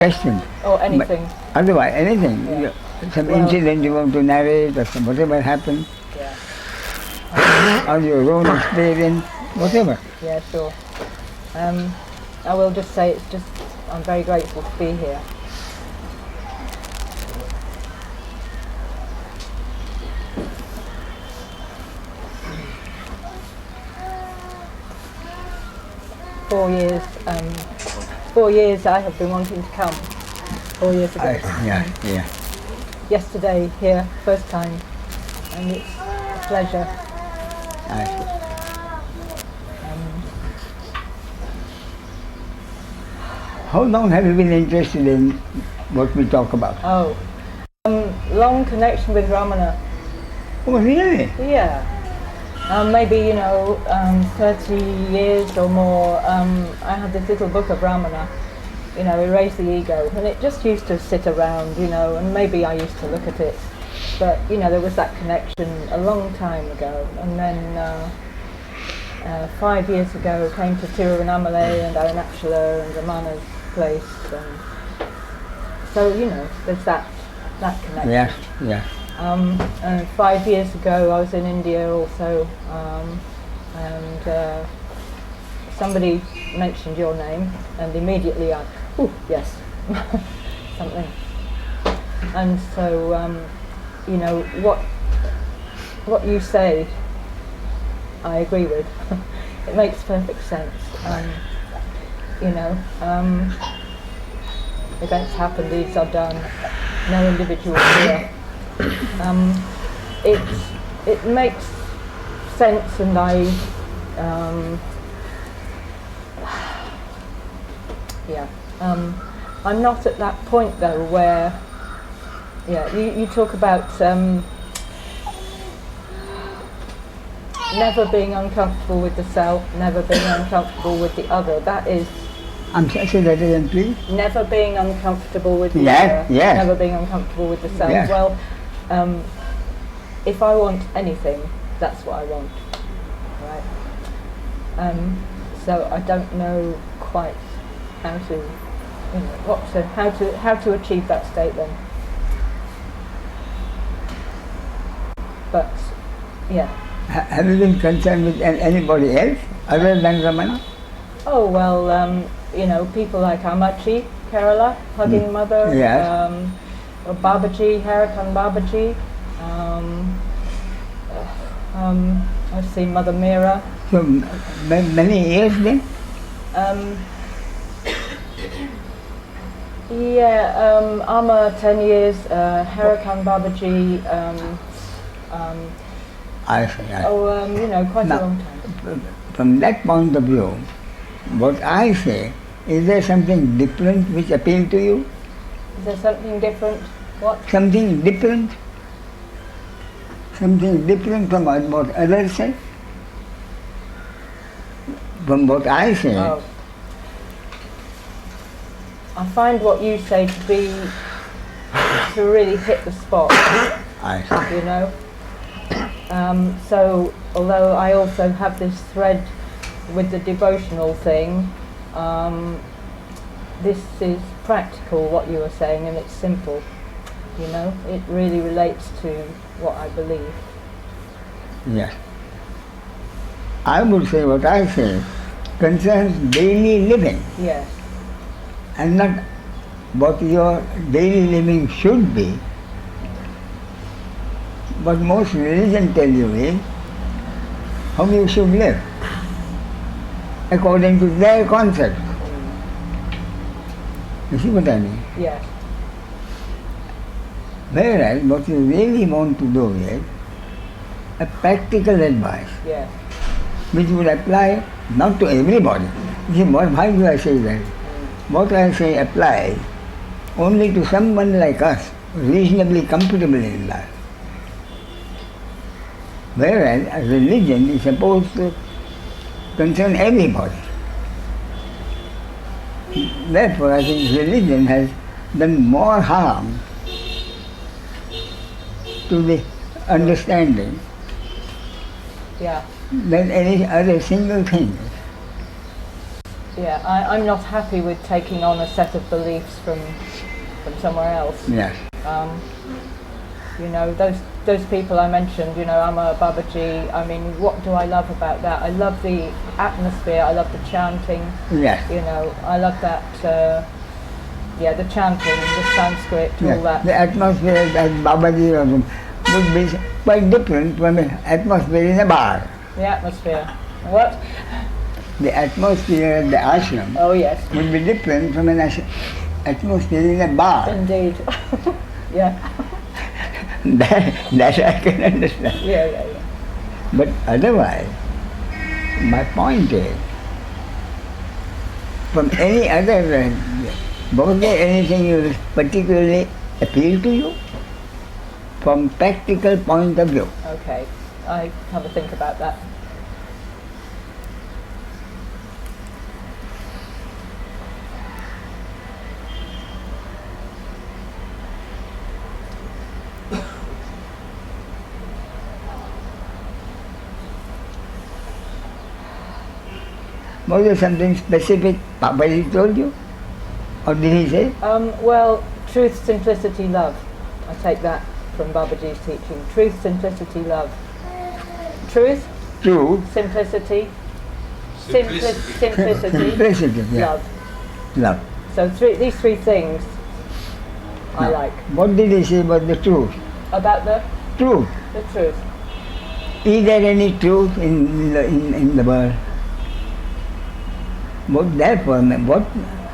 question. Or anything. But otherwise, anything. Yeah. Some incident you want to narrate, or some whatever happened, Yeah. or your own experience, whatever. Yeah, sure. I will just say I'm very grateful to be here. Four years I have been wanting to come. 4 years ago. Yeah. Yesterday here, first time, and it's a pleasure. How long have you been interested in what we talk about? Long connection with Ramana. Oh, really? Yeah. Maybe 30 years or more. I had this little book of Ramana, Erase the Ego, and it just used to sit around, and maybe I used to look at it, but there was that connection a long time ago, and then 5 years ago came to Tiruvannamalai and Arunachala and Ramana's place, and so there's that connection. Yeah. And 5 years ago I was in India also, and somebody mentioned your name, and immediately yes, something. And so what you say I agree with. It makes perfect sense. Events happen, deeds are done, no individual here. It makes sense, and I'm not at that point though where, you talk about never being uncomfortable with the self, never being uncomfortable with the other. That is... Say that again, please. Never being uncomfortable with the other. Yes. Never being uncomfortable with the self. Yes. Well, if I want anything, that's what I want, right? So I don't know quite how to, how to achieve that state then. But, yeah. Have you been concerned with anybody else other than Ramana? Oh, well, people like Amachi, Kerala, Hugging Mother, Yes. Babaji, Harakan Babaji, I've seen Mother Meera. So many years then? Amma 10 years, Harakan Babaji, I see. quite Now, a long time. From that point of view, what I say, is there something different which appealed to you? Is there something different? What? Something different? Something different from what others say? From what I say? Oh. I find what you say to be to really hit the spot. I see. So although I also have this thread with the devotional thing, this is practical, what you are saying, and it's simple. It really relates to what I believe. Yes. I would say what I say concerns daily living. Yes. And not what your daily living should be. What most religion tell you is how you should live according to their concept. You see what I mean? Yes. Whereas what you really want to do is a practical advice, Yes. which would apply not to everybody. You see, why do I say that? What I say applies only to someone like us, reasonably comfortable in life. Whereas a religion is supposed to concern everybody. Therefore, I think religion has done more harm to the understanding Yeah. than any other single thing. Yeah, I'm not happy with taking on a set of beliefs from somewhere else. Yes. You know, those people I mentioned, you know, I'm a Babaji. I mean, what do I love about that? I love the atmosphere, I love the chanting. Yes. You know, I love that, the chanting, the Sanskrit, Yes. all that. The atmosphere at Babaji would be quite different from the atmosphere in a bar. The atmosphere. What? The atmosphere at the ashram Oh, yes. would be different from an atmosphere in a bar. Indeed. Yeah. That I can understand. Yeah. But otherwise, my point is, from any other, was there anything you particularly appeal to you? From practical point of view. Okay. I have a think about that. Was there something specific Babaji told you? Or did he say? Well, truth, simplicity, love. I take that from Babaji's teaching. Truth, simplicity, love. Truth, True. simplicity, simplicity, Simplicity, yeah. love. Love. So these three things I Now, like. what did he say about the truth? About the Truth. truth. Is there any truth in the world? What therefore, what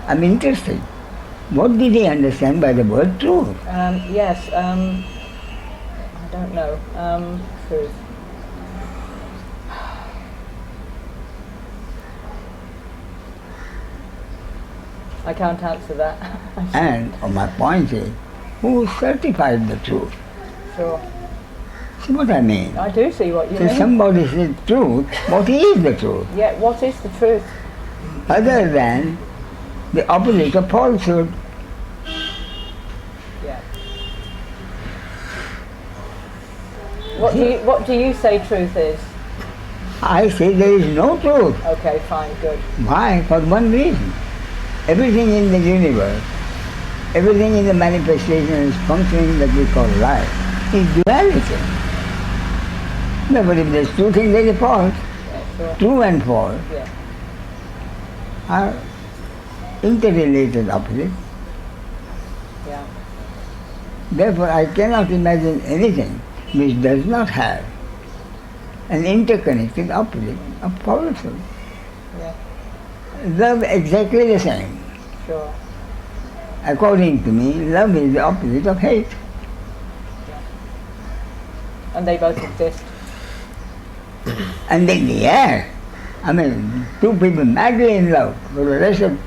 I'm interested. What did he understand by the word truth? Yes. I don't know. Truth. I can't answer that. And my point is, who certified the truth? Sure. See what I mean? I do see what you So mean. somebody says truth, what is the truth? Yeah, what is the truth? Other than the opposite of falsehood. Yeah. What do you say truth is? I say there is no truth. Okay, fine, good. Why? For one reason. Everything in the universe, everything in the manifestation is functioning that we call life is duality. But if there's two things, there's a false. Yeah, sure. True and false Yeah. are interrelated opposites. Yeah. Therefore, I cannot imagine anything which does not have an interconnected opposite of falsehood. Yeah. Love exactly the same. Sure. According to me, love is the opposite of hate. And they both exist. And then, yeah, I mean, two people madly in love for the rest of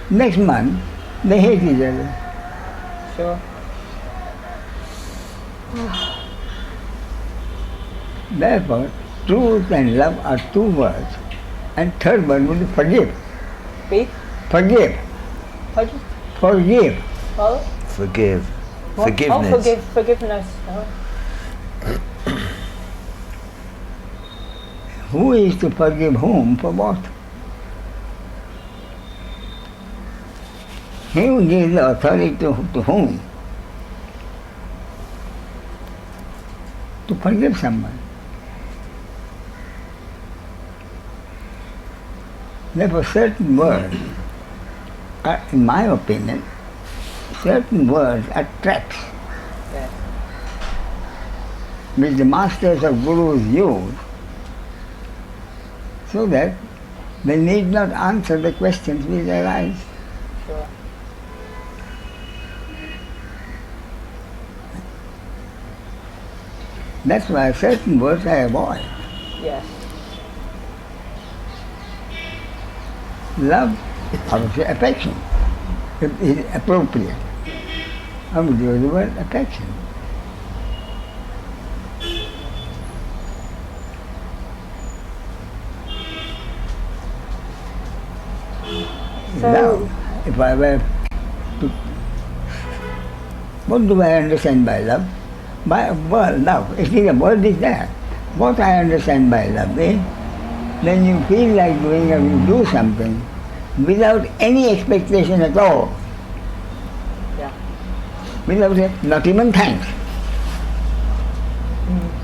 next month, they hate each other. Sure. Therefore, truth and love are two words. And third word would be forgive. Be? Forgive. Pardon? Forgive. Oh? Forgive. What? Forgiveness. Oh, forgiveness. Oh. Who is to forgive whom for what? He who gives the authority to whom? To forgive someone. Therefore, certain words are, in my opinion, certain words are traps Yes. which the masters or gurus use so that they need not answer the questions which arise. Sure. That's why certain words I avoid. Yes. Love, I would say affection, if it is appropriate. I would use the word affection. So- Love, if I were to, what do I understand by love? By word, love, if the word is there, what I understand by love is when you feel like doing or you do something without any expectation at all, Yeah. without it, not even thanks,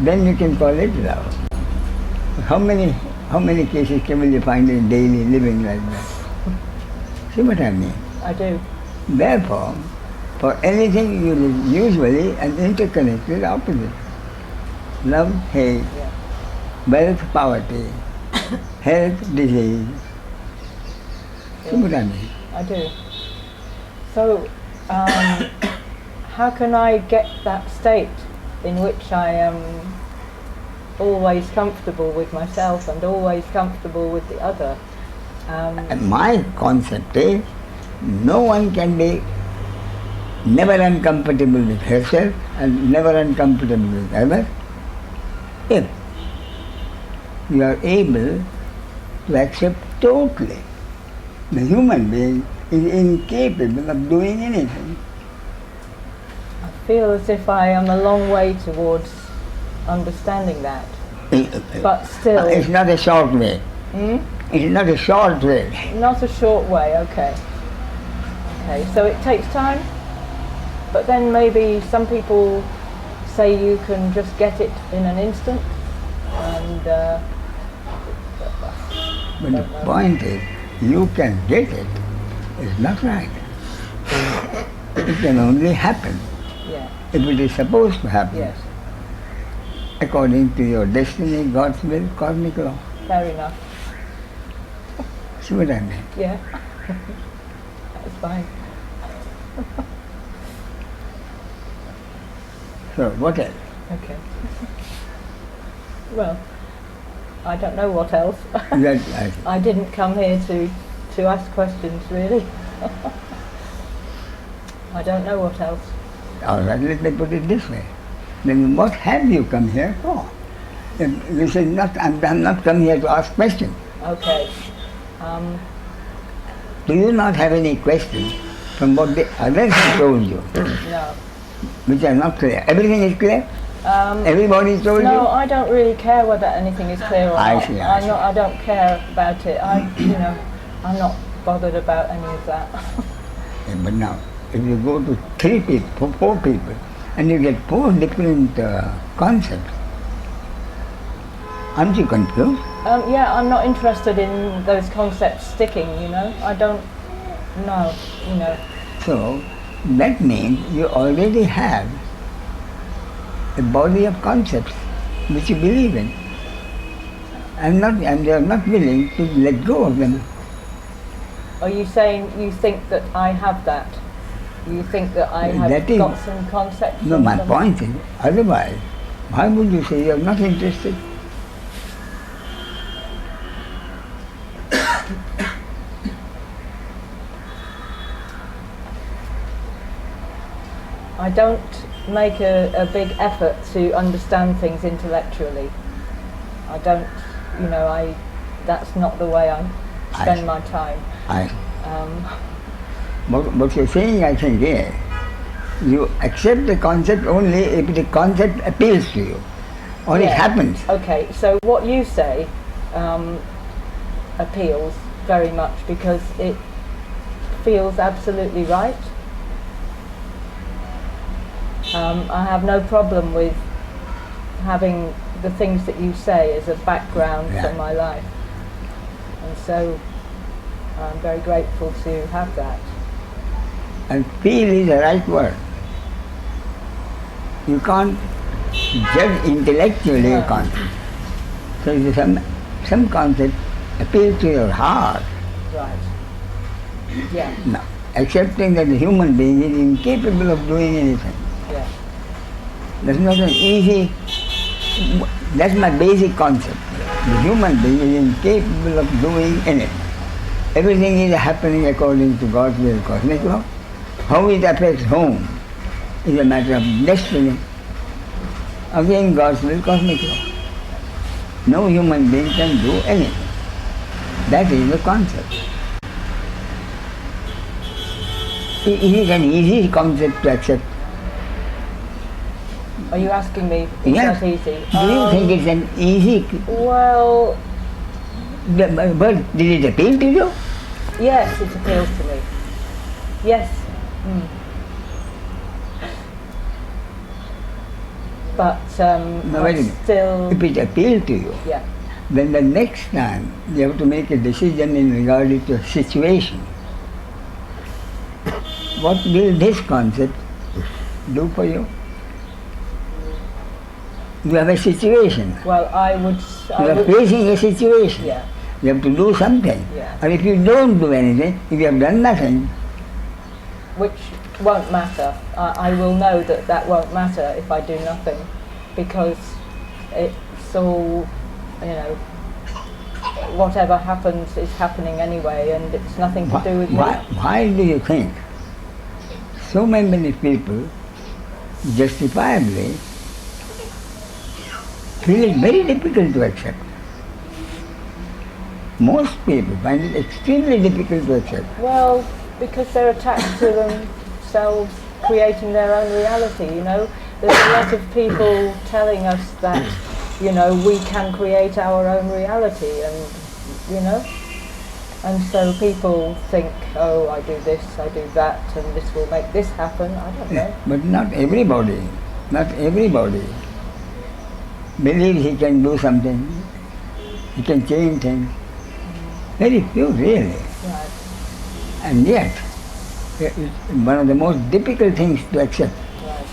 then you can call it love. How many cases will you find in daily living like that? See what I mean? I do. Therefore, for anything you usually an interconnected opposite. Love, hate, Yeah. wealth, poverty, health, disease. See what I mean? I do. So, how can I get that state in which I am always comfortable with myself and always comfortable with the other? And my concept is, no one can be never uncomfortable with herself and never uncomfortable with others if you are able to accept totally. The human being is incapable of doing anything. I feel as if I am a long way towards understanding that, but still. It's not a short way. Hmm? It's not a short way. Not a short way, okay. Okay, so it takes time, but then maybe some people say you can just get it in an instant, and But the point is, you can get it. It's not right. It can only happen yeah, if it is supposed to happen. yes, According to your destiny, God's will, cosmic law. fair enough. See what I mean? Yeah, that's fine. So what else? Okay. Well, I don't know what else. That, I didn't come here to ask questions, really. I don't know what else. all right, let me put it this way. Then what have you come here for? You say, I'm not come here to ask questions. Okay. Do you not have any questions from what the others have told you, No. which are not clear? Everything is clear? Everybody told you? No, I don't really care whether anything is clear or I not. see, I see. I don't care about it. I'm not bothered about any of that. Yeah, but now, if you go to 3 people, 4 people, and you get 4 different concepts, aren't you confused? Yeah, I'm not interested in those concepts sticking, I don't know, So, that means you already have a body of concepts which you believe in, and you are not willing to let go of them. Are you saying you think that I have that? You think that I have That is- got some concepts? No, from my some- point is, otherwise, why would you say you are not interested? I don't make a big effort to understand things intellectually. I don't, that's not the way I spend my time. What you're saying, I think, is, you accept the concept only if the concept appeals to you, or it Yeah. happens. Okay, so what you say appeals very much because it feels absolutely right. I have no problem with having the things that you say as a background Yeah. for my life, and so I'm very grateful to have that. And feel is the right word. You can't judge intellectually a No. concept. So if some concept appeals to your heart, Right. Yeah. no, accepting that the human being is incapable of doing anything. Yeah. That's not an easy, that's my basic concept. The human being is incapable of doing anything. Everything is happening according to God's will, cosmic law. How it affects whom is a matter of destiny. Again, God's will, cosmic law. No human being can do anything. That is the concept. It is an easy concept to accept. Are you asking me? Is Yes. that easy? Do you think it's an easy? Well, But did it appeal to you? Yes, it appeals to me. Yes. Mm. But No, wait a minute. still, If it appealed to you, yeah. then the next time you have to make a decision in regard to a situation. What will this concept do for you? You have a situation. Well, I would. You are facing a situation. Yeah. You have to do something. Yeah. Or if you don't do anything, if you have done nothing, Which won't matter. I will know that that won't matter if I do nothing, because it's all, whatever happens is happening anyway, and it's nothing to do with me. why do you think so many people justifiably feel it very difficult to accept? Most people find it extremely difficult to accept. Well, because they're attached to themselves creating their own reality, There's a lot of people telling us that, we can create our own reality, and, and so people think, oh, I do this, I do that, and this will make this happen. I don't know. But not everybody believes he can do something, he can change things. Very few really. Right. And yet, it's one of the most difficult things to accept, Right.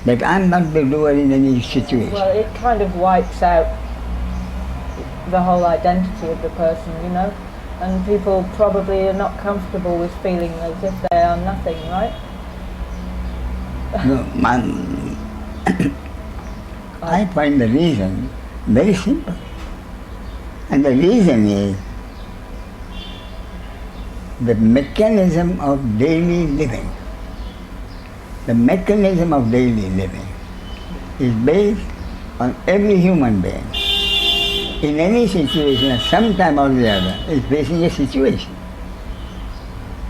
that I'm not the doer in any situation. Well, it kind of wipes out the whole identity of the person, and people probably are not comfortable with feeling as if they are nothing, right? No, I find the reason very simple. And the reason is the mechanism of daily living. The mechanism of daily living is based on every human being. In any situation, at some time or the other, is facing a situation.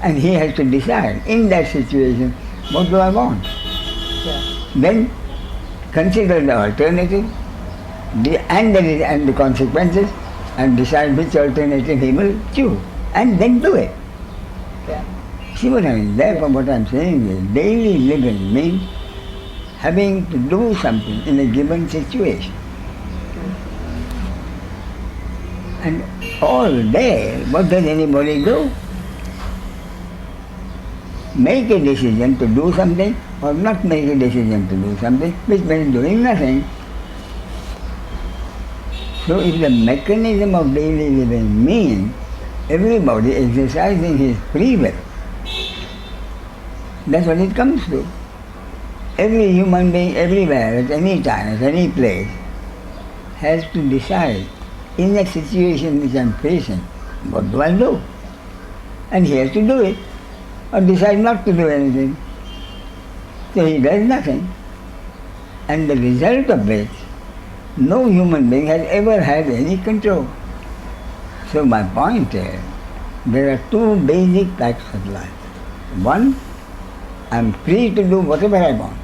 And he has to decide, in that situation, what do I want? Yeah. Then consider the alternative and the consequences, and decide which alternative he will choose, and then do it. Yeah. See what I mean? Therefore what I am saying is, daily living means having to do something in a given situation. And all day, what does anybody do? Make a decision to do something or not make a decision to do something, which means doing nothing. So if the mechanism of daily living means everybody exercising his free will, that's what it comes to. Every human being everywhere, at any time, at any place, has to decide, in a situation which I am facing, what do I do? And he has to do it, or decide not to do anything. So he does nothing. And the result of which, no human being has ever had any control. So my point is, there are two basic facts of life. One, I am free to do whatever I want.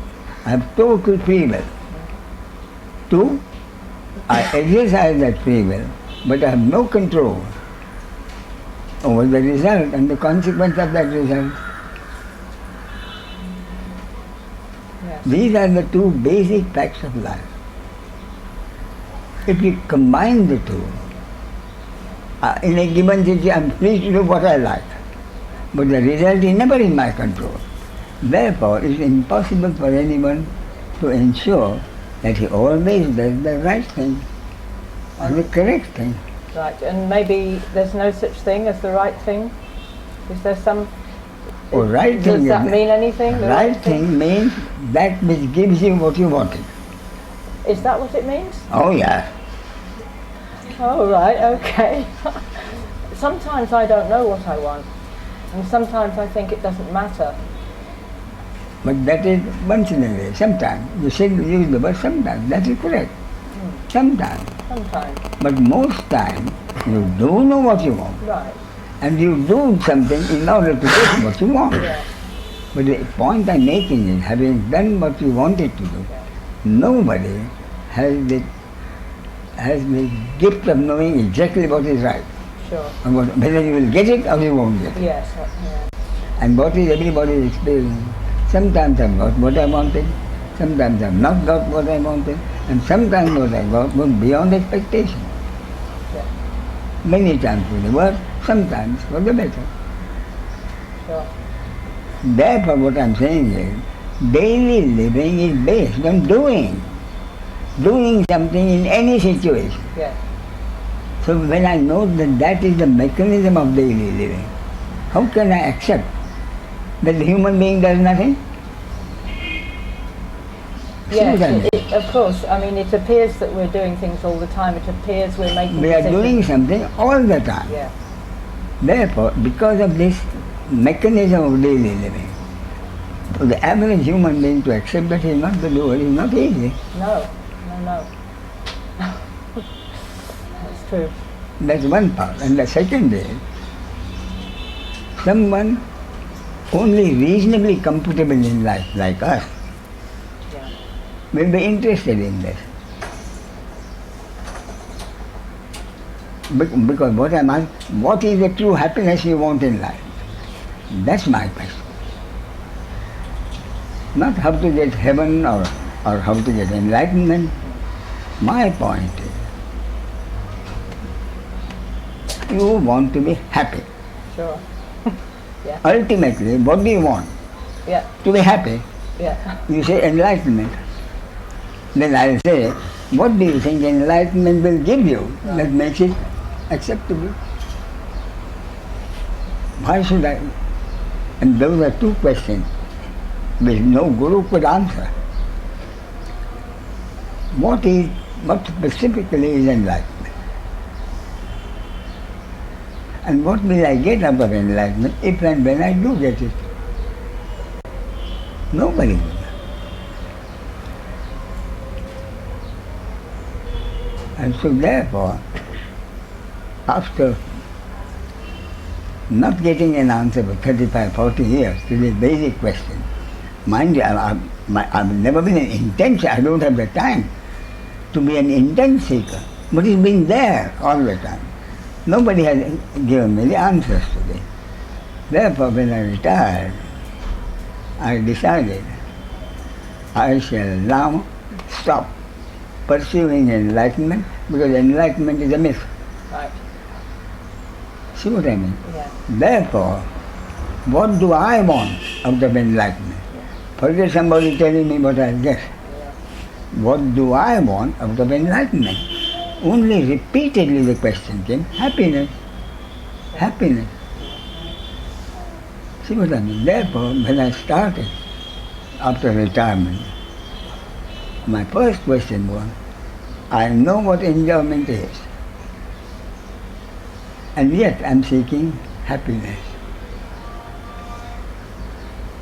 I have total free will. Two, I exercise that free will, but I have no control over the result and the consequence of that result. Yes. These are the two basic facts of life. If you combine the two, in a given situation, I am free to do what I like, but the result is never in my control. Therefore, it is impossible for anyone to ensure that he always does the right thing or the correct thing. Right, and maybe there's no such thing as the right thing? Is there some... Or right Does thing that mean anything? The right thing means that which gives you what you wanted. Is that what it means? Oh yeah. Oh, right, okay. Sometimes I don't know what I want, and sometimes I think it doesn't matter. But that is once in a way, sometimes. You said use the word sometimes, that is correct. Sometimes. Sometimes. But most times, you do know what you want. Right. And you do something in order to get what you want. Yeah. But the point I'm making is, having done what you wanted to do, nobody has the gift of knowing exactly what is right. Sure. And whether you will get it or you won't get it. Yes. Yeah. And what is everybody's experience? Sometimes I've got what I wanted, sometimes I've not got what I wanted, and sometimes what I got was beyond expectation. Yeah. Many times for the worse, sometimes for the better. Sure. Therefore what I'm saying is, daily living is based on doing. Doing something in any situation. Yeah. So when I know that that is the mechanism of daily living, how can I accept that the human being does nothing? Yes, of course. I mean, it appears that we're doing things all the time. It appears we're making We are decisions. doing something all the time. Yeah. Therefore, because of this mechanism of daily living, for the average human being to accept that he is not the doer is not easy. No. That's true. That's one part. And the second is, someone only reasonably comfortable in life, like us, Yeah. will be interested in this. Because what am I? What is the true happiness you want in life? That's my question. Not how to get heaven or how to get enlightenment. My point is, you want to be happy. Sure. Yeah. Ultimately, what do you want? Yeah. To be happy. Yeah. You say enlightenment. Then I'll say, what do you think enlightenment will give you that makes it acceptable? Why should I? And those are two questions which no guru could answer. What specifically is enlightenment? And what will I get out of enlightenment if and when I do get it? Nobody will. And so therefore, after not getting an answer for 35, 40 years to this basic question, mind you, I've never been an intense, I don't have the time to be an intense seeker, but it's been there all the time. Nobody has given me the answers to this. Therefore, when I retired, I decided I shall now stop pursuing enlightenment, because enlightenment is a myth. Right. See what I mean? Yeah. Therefore, what do I want out of enlightenment? Forget somebody telling me what I'll get. Yeah. What do I want out of enlightenment? Only repeatedly the question came, happiness, happiness. See what I mean? Therefore, when I started, after retirement, my first question was, I know what enjoyment is, and yet I'm seeking happiness.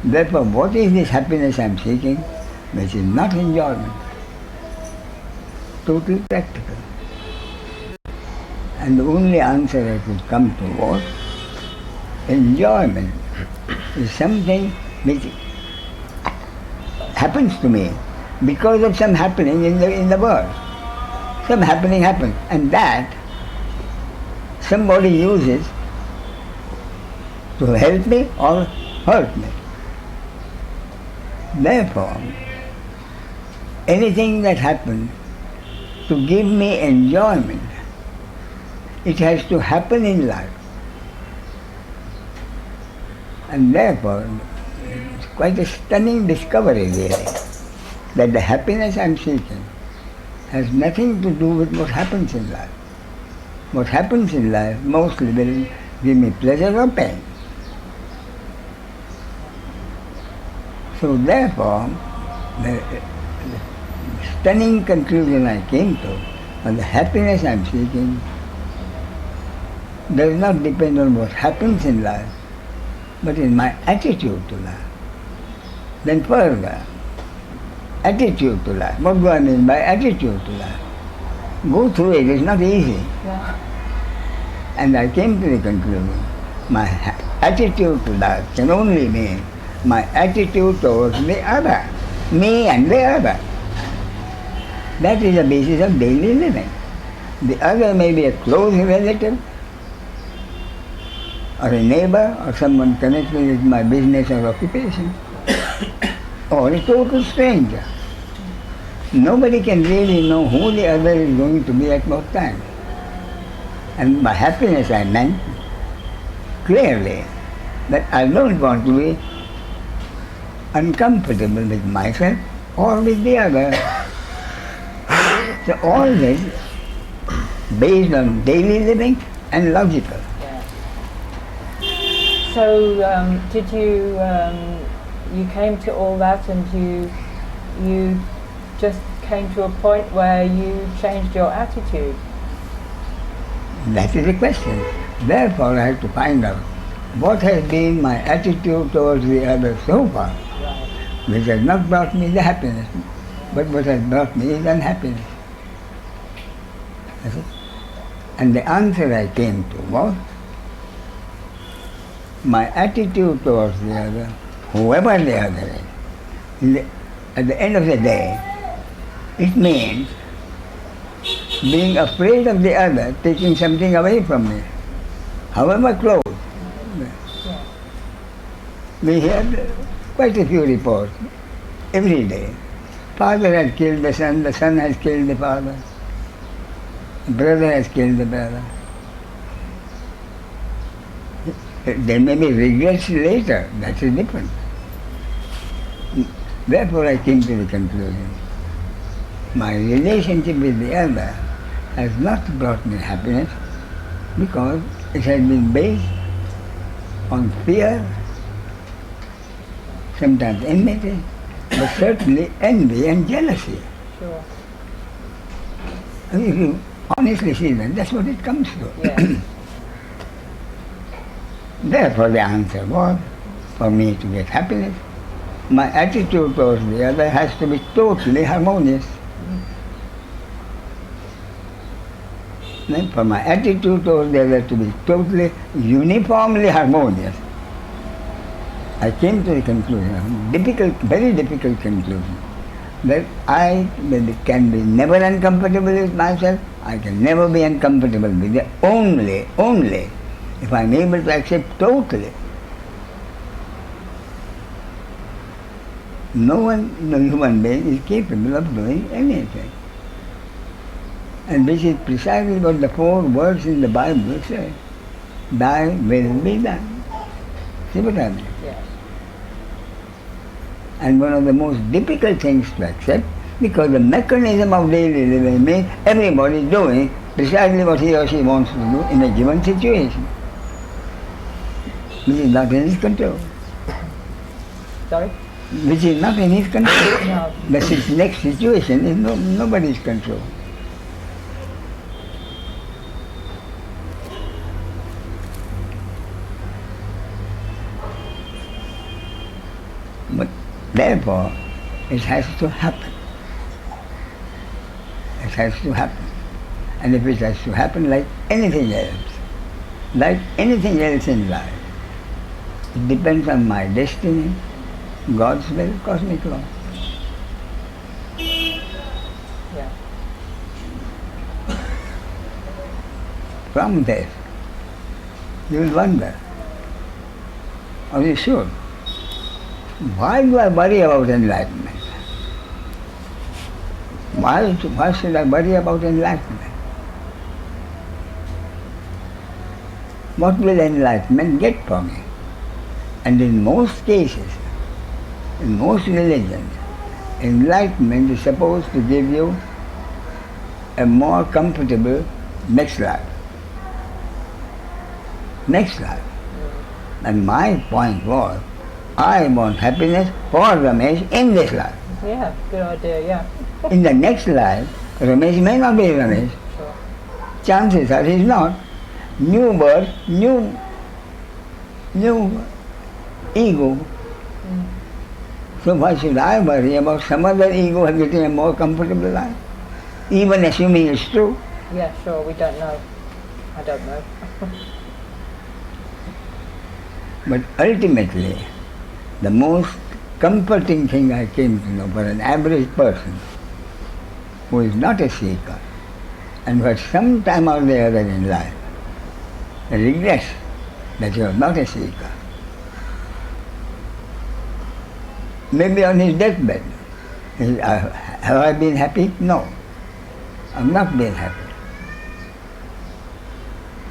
Therefore, what is this happiness I'm seeking, which is not enjoyment? Totally practical. And the only answer I could come to was, enjoyment is something which happens to me because of some happening in the world. Some happening happens, and that somebody uses to help me or hurt me. Therefore, anything that happens to give me enjoyment, it has to happen in life. And therefore, it's quite a stunning discovery really, that the happiness I'm seeking has nothing to do with what happens in life. What happens in life mostly will give me pleasure or pain. So therefore, the stunning conclusion I came to, on the happiness I'm seeking, does not depend on what happens in life, but in my attitude to life. Then further, attitude to life. What do I mean by attitude to life? Go through it, it's not easy. Yeah. And I came to the conclusion, my attitude to life can only mean my attitude towards the other, me and the other. That is the basis of daily living. The other may be a close relative, or a neighbor, or someone connected with my business or occupation, or a total stranger. Nobody can really know who the other is going to be at what time. And by happiness I meant clearly that I don't want to be uncomfortable with myself or with the other. So all this based on daily living and logical. Yeah. So did you you came to all that, and you just came to a point where you changed your attitude? That is the question. Therefore I have to find out what has been my attitude towards the other so far, Right. which has not brought me the happiness, but what has brought me is unhappiness. You see? And the answer I came to was, my attitude towards the other, whoever the other is, at the end of the day, it means being afraid of the other taking something away from me, however close. Yeah. We hear quite a few reports every day. Father has killed the son has killed the father, brother has killed the brother. There may be regrets later, that is different. Therefore I came to the conclusion, my relationship with the other has not brought me happiness because it has been based on fear, sometimes enmity, but certainly envy and jealousy. Sure. I mean, if you honestly see that, that's what it comes to. Yeah. Therefore the answer was, for me to get happiness, my attitude towards the other has to be totally harmonious. For my attitude towards the other to be totally, uniformly harmonious, I came to the conclusion, very difficult conclusion, that I can be never uncomfortable with myself, I can never be uncomfortable with it, only if I am able to accept totally. No human being is capable of doing anything. And this is precisely what the 4 words in the Bible say. Thy will be done. See what I mean? Yes. And one of the most difficult things to accept, because the mechanism of daily living means everybody is doing precisely what he or she wants to do in a given situation, which is not in his control. Sorry? Which is not in his control. No. The next situation is nobody's control. But therefore, it has to happen. It has to happen. And if it has to happen like anything else in life, it depends on my destiny, God's will, cosmic law. Yeah. From there, you will wonder, or you should, why do I worry about enlightenment? Why should I worry about enlightenment? What will enlightenment get for me? And in most cases, in most religions, enlightenment is supposed to give you a more comfortable next life. Next life. And my point was, I want happiness for Ramesh in this life. Yeah, good idea, yeah. In the next life, Ramesh may not be Ramesh. Sure. Chances are he's not. New birth, new ego. So why should I worry about some other ego getting a more comfortable life? Even assuming it's true. Yeah, sure, we don't know. I don't know. But ultimately, the most comforting thing I came to know for an average person who is not a seeker and who at some time or the other in life regrets that you are not a seeker. Maybe on his deathbed, have I been happy? No, I've not been happy.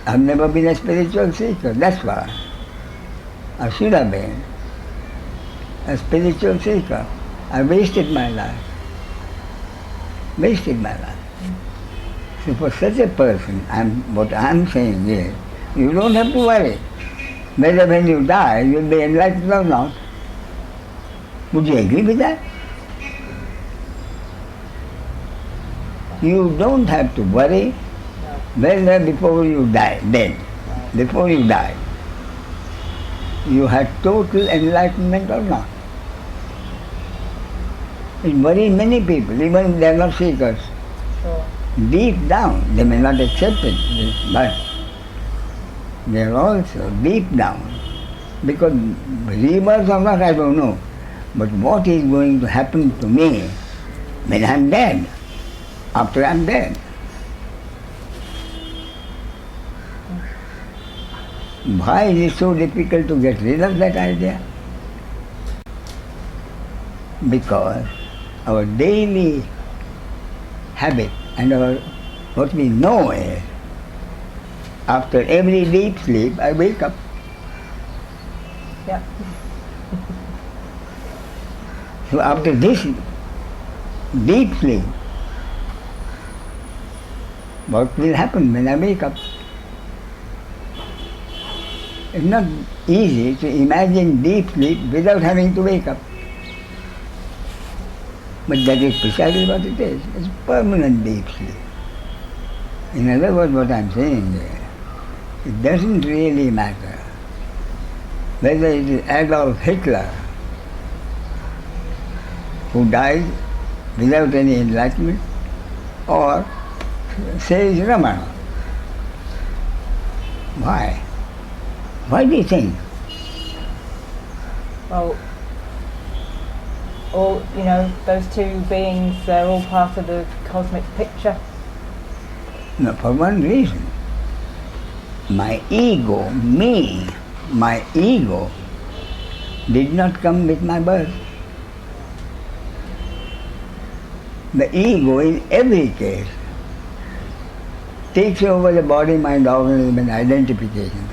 I've never been a spiritual seeker, that's why. I should have been a spiritual seeker. I wasted my life. Wasted my life. So for such a person, what I'm saying is, you don't have to worry whether when you die you'll be enlightened or not. Would you agree with that? You don't have to worry whether before you die, before you die, you had total enlightenment or not. It worries many people, even if they are not seekers. Sure. Deep down, they may not accept it, but they are also deep down. Because rebirth or not, I don't know. But what is going to happen to me when I'm dead, after I'm dead? Why is it so difficult to get rid of that idea? Because our daily habit and what we know is, after every deep sleep, I wake up. Yeah. So after this deep sleep, what will happen when I wake up? It's not easy to imagine deep sleep without having to wake up. But that is precisely what it is. It's permanent deep sleep. In other words, what I'm saying is, it doesn't really matter whether it is Adolf Hitler who died without any enlightenment, or says Ramana. Why? Why do you think? Well, all, those two beings, they're all part of the cosmic picture. No, for one reason. My ego, my ego did not come with my birth. The ego in every case takes over the body, mind, organism and identification.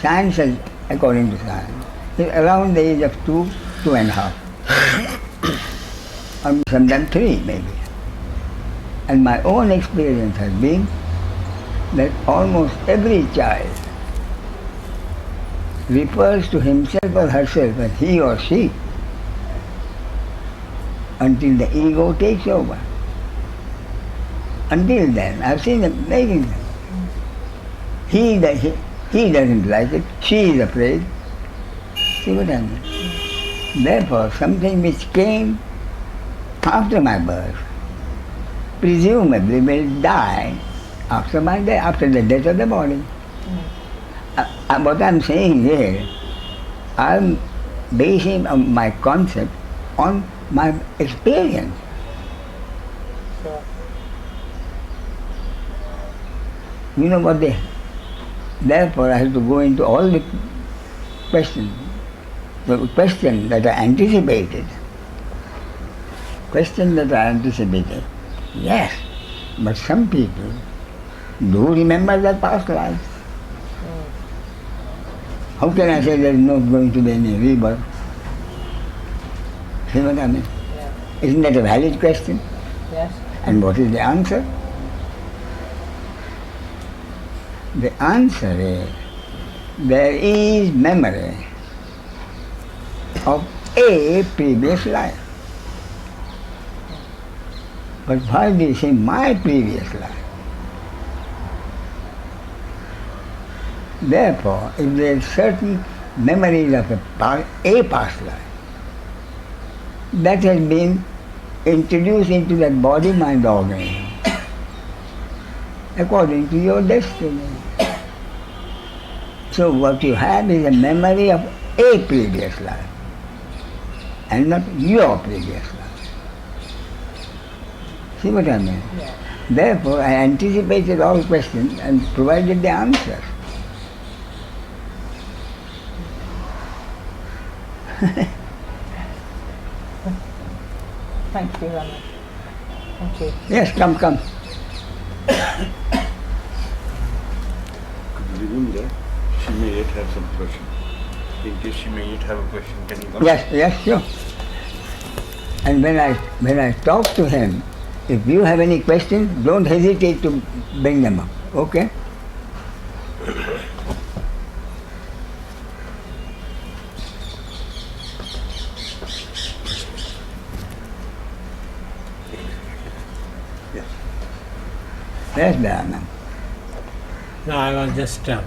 Science, according to science, is around the age of 2.5, or sometimes 3 maybe. And my own experience has been that almost every child refers to himself or herself as he or she until the ego takes over. Until then, I've seen them making them. He doesn't like it, she is afraid. See what I mean? Therefore, something which came after my birth presumably will die after my death, after the death of the body. What I'm saying here, I'm basing my concept on my experience. Sure. You know what therefore I have to go into all the questions. The question that I anticipated. Yes, but some people do remember their past lives. How can I say there is not going to be any rebirth? See what I mean? Yeah. Isn't that a valid question? Yes. And what is the answer? The answer is, there is memory of a previous life. But why do you say my previous life? Therefore, if there is certain memories of a past life that has been introduced into that body, mind, organism according to your destiny. So what you have is a memory of a previous life and not your previous life. See what I mean? Yeah. Therefore, I anticipated all questions and provided the answers. Thank you, Rama. Thank you. Yes, come. Could you leave him there? She may yet have some question. In case she may yet have a question, can you come? Yes, sure. And when I talk to him, if you have any questions, don't hesitate to bring them up. Okay? Yes, Dharma. No, I was just a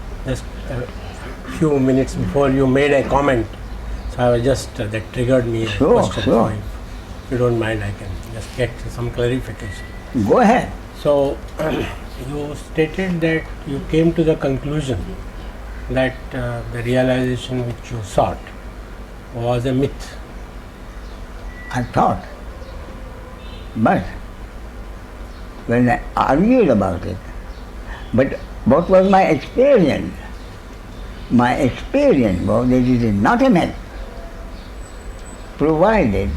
few minutes before you made a comment, so I was just that triggered me a question. Sure. So if you don't mind, I can just get some clarification. Go ahead. So you stated that you came to the conclusion that the realization which you sought was a myth. I thought. But when I argued about it, but what was my experience? My experience was that it is not a myth, provided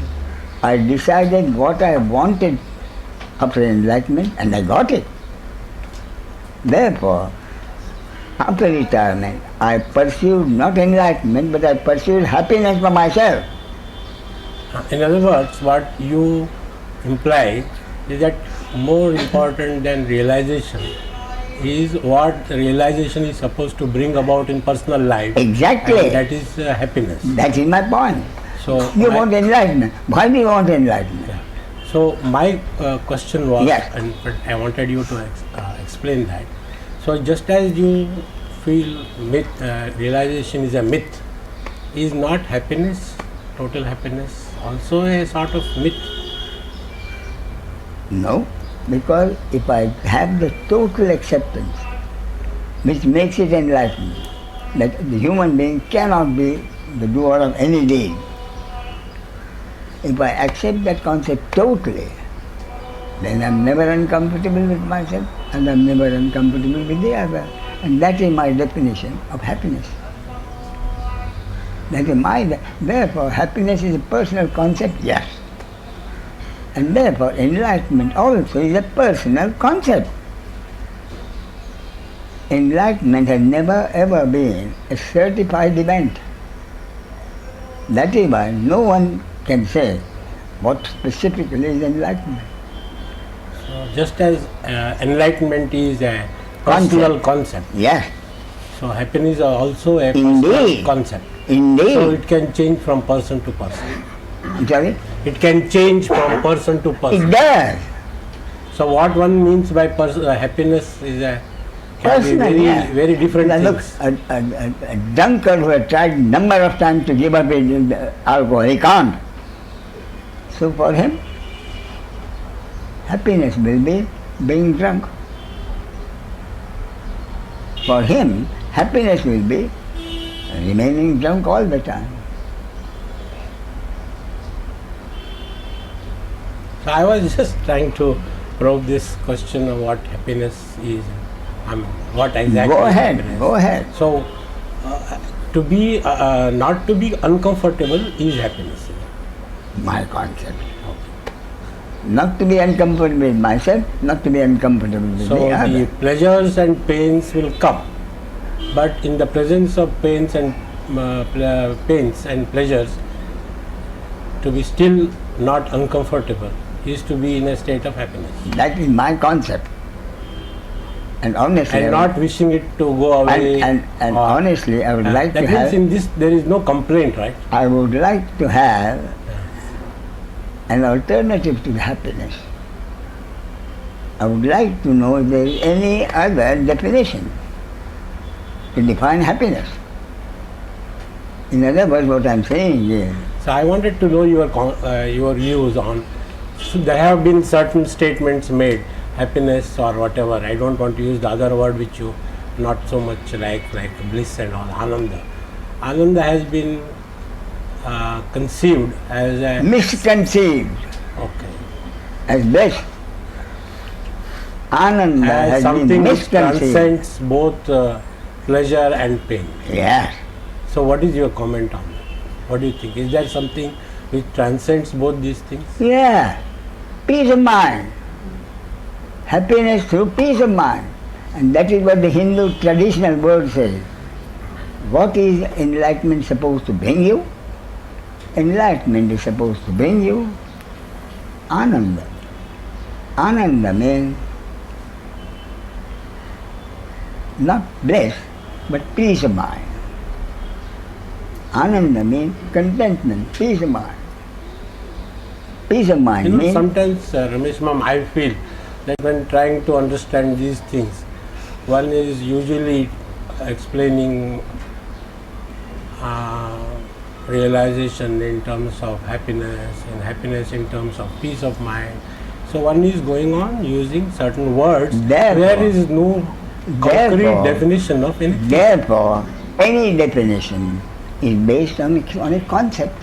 I decided what I wanted after enlightenment and I got it. Therefore, after retirement, I pursued not enlightenment, but I pursued happiness for myself. In other words, what you imply is that more important than realization is what realization is supposed to bring about in personal life. Exactly. And that is happiness. That is my point. So You want enlightenment. Why do you want enlightenment? Yeah. So my question was, Yes. and but I wanted you to explain that. So just as you feel myth, realization is a myth, is not happiness, total happiness, also a sort of myth? No, because if I have the total acceptance, which makes it enlightenment, that the human being cannot be the doer of any deed. If I accept that concept totally, then I'm never uncomfortable with myself and I'm never uncomfortable with the other. And that is my definition of happiness. That is therefore happiness is a personal concept, yes. And therefore enlightenment also is a personal concept. Enlightenment has never ever been a certified event. That is why no one can say what specifically is enlightenment. So just as enlightenment is a personal concept, Yes, so happiness is also a Indeed. personal concept. indeed. So it can change from person to person. Sorry? It can change from person to It person. does. So what one means by happiness is a can be Personal, very, yeah. very different Now look, things. a drunkard who has tried number of times to give up his alcohol, he can't. So for him, happiness will be being drunk. For him, happiness will be remaining drunk all the time. So I was just trying to probe this question of what happiness is. I mean, what exactly Go is ahead, happiness. go ahead. So to be not to be uncomfortable is happiness. My concept. Not to be uncomfortable with myself, not to be uncomfortable with So the other. the pleasures and pains will come, but in the presence of pains and pleasures, to be still not uncomfortable is to be in a state of happiness. That is my concept. And honestly, And not wishing it to go away. and or- honestly, I would like that to means have. in this there is no complaint, right? I would like to have an alternative to happiness. I would like to know if there is any other definition to define happiness. In other words, what I am saying is, So I wanted to know your views on. So there have been certain statements made, happiness or whatever. I don't want to use the other word which you not so much like bliss and all. Ananda. Ananda has been conceived as a misconceived okay as bliss. Ananda as has been something which misconceived. transcends both pleasure and pain. Yes. So what is your comment on that? What do you think? Is there something which transcends both these things? Yeah, peace of mind. Happiness through peace of mind. And that is what the Hindu traditional word says. What is enlightenment supposed to bring you? Enlightenment is supposed to bring you Ananda. Ananda means not bliss, but peace of mind. Ananda means contentment, peace of mind. Peace of mind means... Sometimes, Ramesh Ma'am, I feel that when trying to understand these things, one is usually explaining realization in terms of happiness, and happiness in terms of peace of mind. So one is going on using certain words. There is no concrete definition of anything. Therefore, any definition is based on a concept.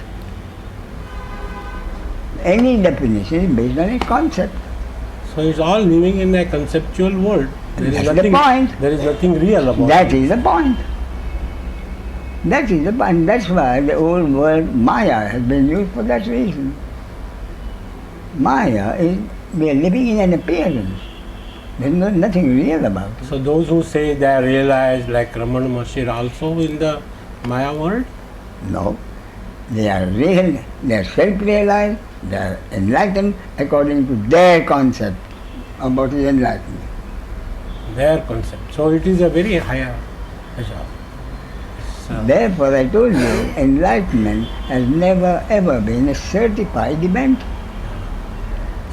Any definition is based on a concept. So it's all living in a conceptual world. That's the point. There is nothing real about That it. is the point. That is the point. That's why the old word Maya has been used for that reason. Maya is, we are living in an appearance. There's nothing real about it. So those who say they are realized, like Ramana Maharshi, are also in the Maya world? No. They are real, they are self-realized, they are enlightened according to their concept of what is enlightenment. Their concept. So it is a very higher job. Therefore, I told you, enlightenment has never ever been a certified event.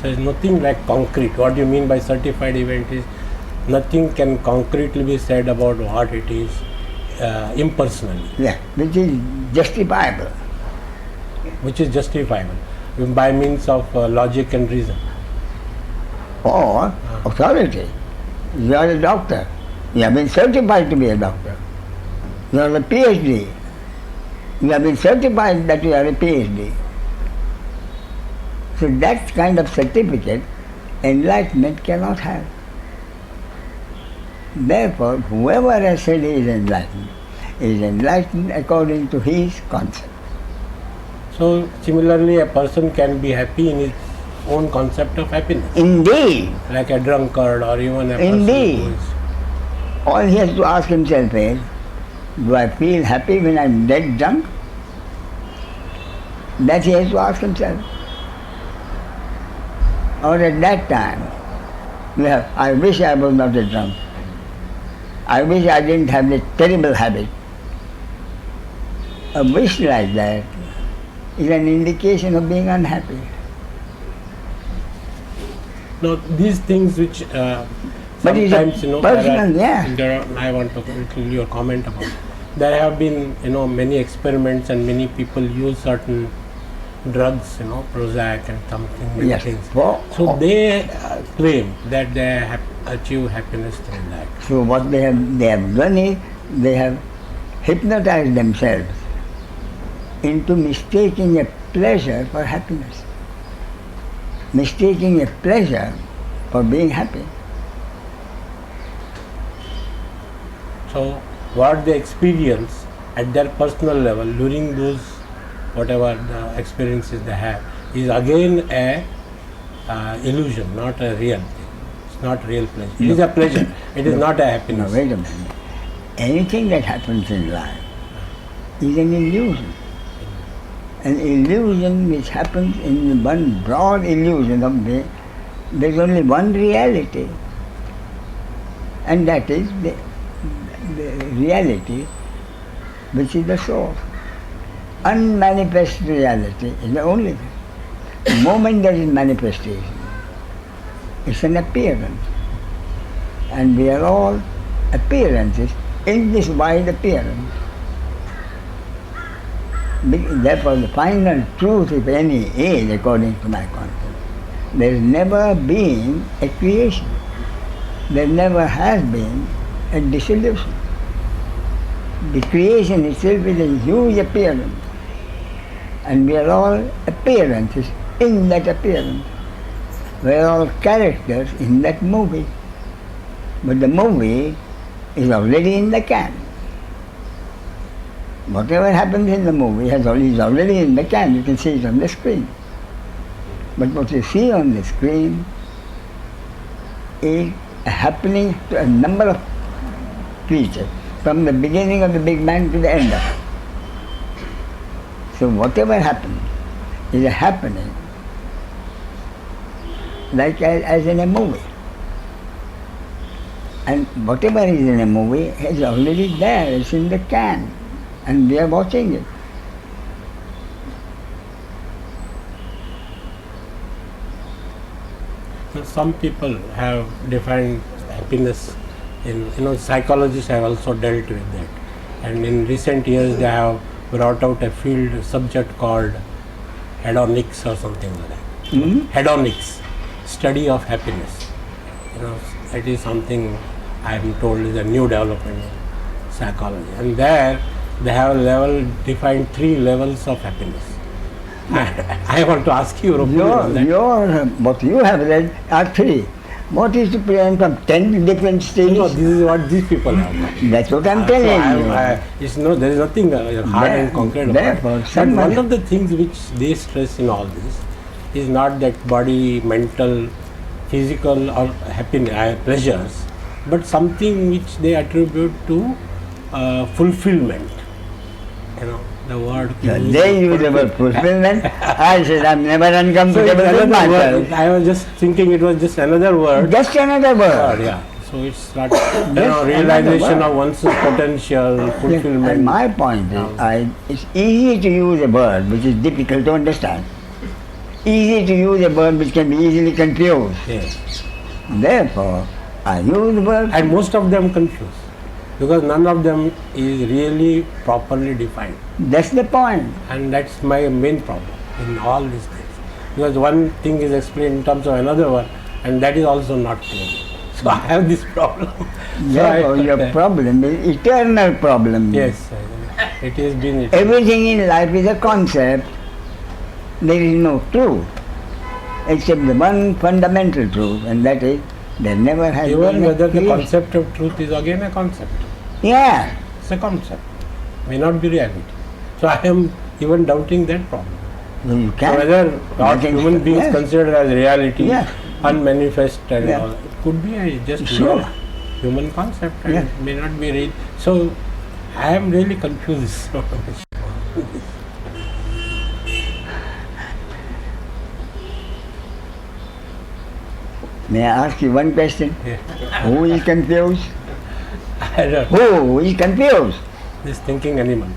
So it's nothing like concrete. What you mean by certified event is nothing can concretely be said about what it is impersonally. Yeah, which is justifiable. Which is justifiable by means of logic and reason. Or authority. You are a doctor. You have been certified to be a doctor. You are a PhD. You have been certified that you are a PhD. So that kind of certificate enlightenment cannot have. Therefore, whoever has said he is enlightened according to his concept. So similarly, a person can be happy in his own concept of happiness. Indeed. Like a drunkard or even a person Indeed. who is... All he has to ask himself is, do I feel happy when I am dead drunk? That he has to ask himself. Or at that time, I wish I was not a drunk. I wish I didn't have this terrible habit. A wish like that is an indication of being unhappy. Now, these things which But it's sometimes, personal, I want to include your comment about it. There have been, many experiments and many people use certain drugs, Prozac and something, many Yes. things. So they claim that they achieve happiness through that. So what they have done is, they have hypnotized themselves into mistaking a pleasure for happiness. Mistaking a pleasure for being happy. So what they experience at their personal level during those whatever the experiences they have is again a illusion, not a real thing. It's not real pleasure. It is a pleasure. It is not a happiness. No, wait a minute. Anything that happens in life is an illusion. An illusion which happens in one broad illusion of there's only one reality. And that is the reality which is the source. Unmanifest reality is the only thing. The moment there is manifestation, it's an appearance. And we are all appearances in this wide appearance. Therefore, the final truth, if any, is, according to my concept, there has never been a creation. There never has been a dissolution. The creation itself is a huge appearance. And we are all appearances in that appearance. We are all characters in that movie. But the movie is already in the can. Whatever happens in the movie is already in the can. You can see it on the screen. But what you see on the screen is happening to a number of creatures from the beginning of the Big Bang to the end of it. So whatever happens is happening like as in a movie. And whatever is in a movie is already there, it's in the can, and we are watching it. Some people have defined happiness in, psychologists have also dealt with that. And in recent years they have brought out a field subject called hedonics or something like that. Mm-hmm. Hedonics, study of happiness. That is something I am told is a new development in psychology. And there they have defined 3 levels of happiness. I want to ask you your opinion on that. What you have read are 3. What is to prevent from 10 different stages? No, this is what these people have. That's what I'm telling you. There is nothing hard and concrete about it. But one of the things which they stress in all this is not that body, mental, physical or happiness, pleasures, but something which they attribute to fulfillment. The word. They use the word fulfillment. I said I'm never uncomfortable with myself. I was just thinking it was just another word. Just another word. Yeah. So it's not realization of one's potential, fulfillment. And my point is, it's easy to use a word which is difficult to understand. Easy to use a word which can be easily confused. Yes. Therefore, I use the word. And most of them confused, because none of them is really properly defined. That's the point. And that's my main problem in all these things. Because one thing is explained in terms of another one, and that is also not clear. So I have this problem. Therefore, your problem is eternal problem. Yes, it has been eternal. Everything in life is a concept. There is no truth, except the one fundamental truth, and that is there never has been even whether the creation. concept of truth is again a concept. Yeah. It's a concept. May not be reality. So I am even doubting that problem. You So can. whether what human beings Yes. considered as reality, Yes. unmanifest and Yes. all, it could be a just Sure. human concept and Yes. may not be real. So I am really confused. May I ask you one question? Yeah. Who is confused? I don't know. Who is confused? This thinking animal.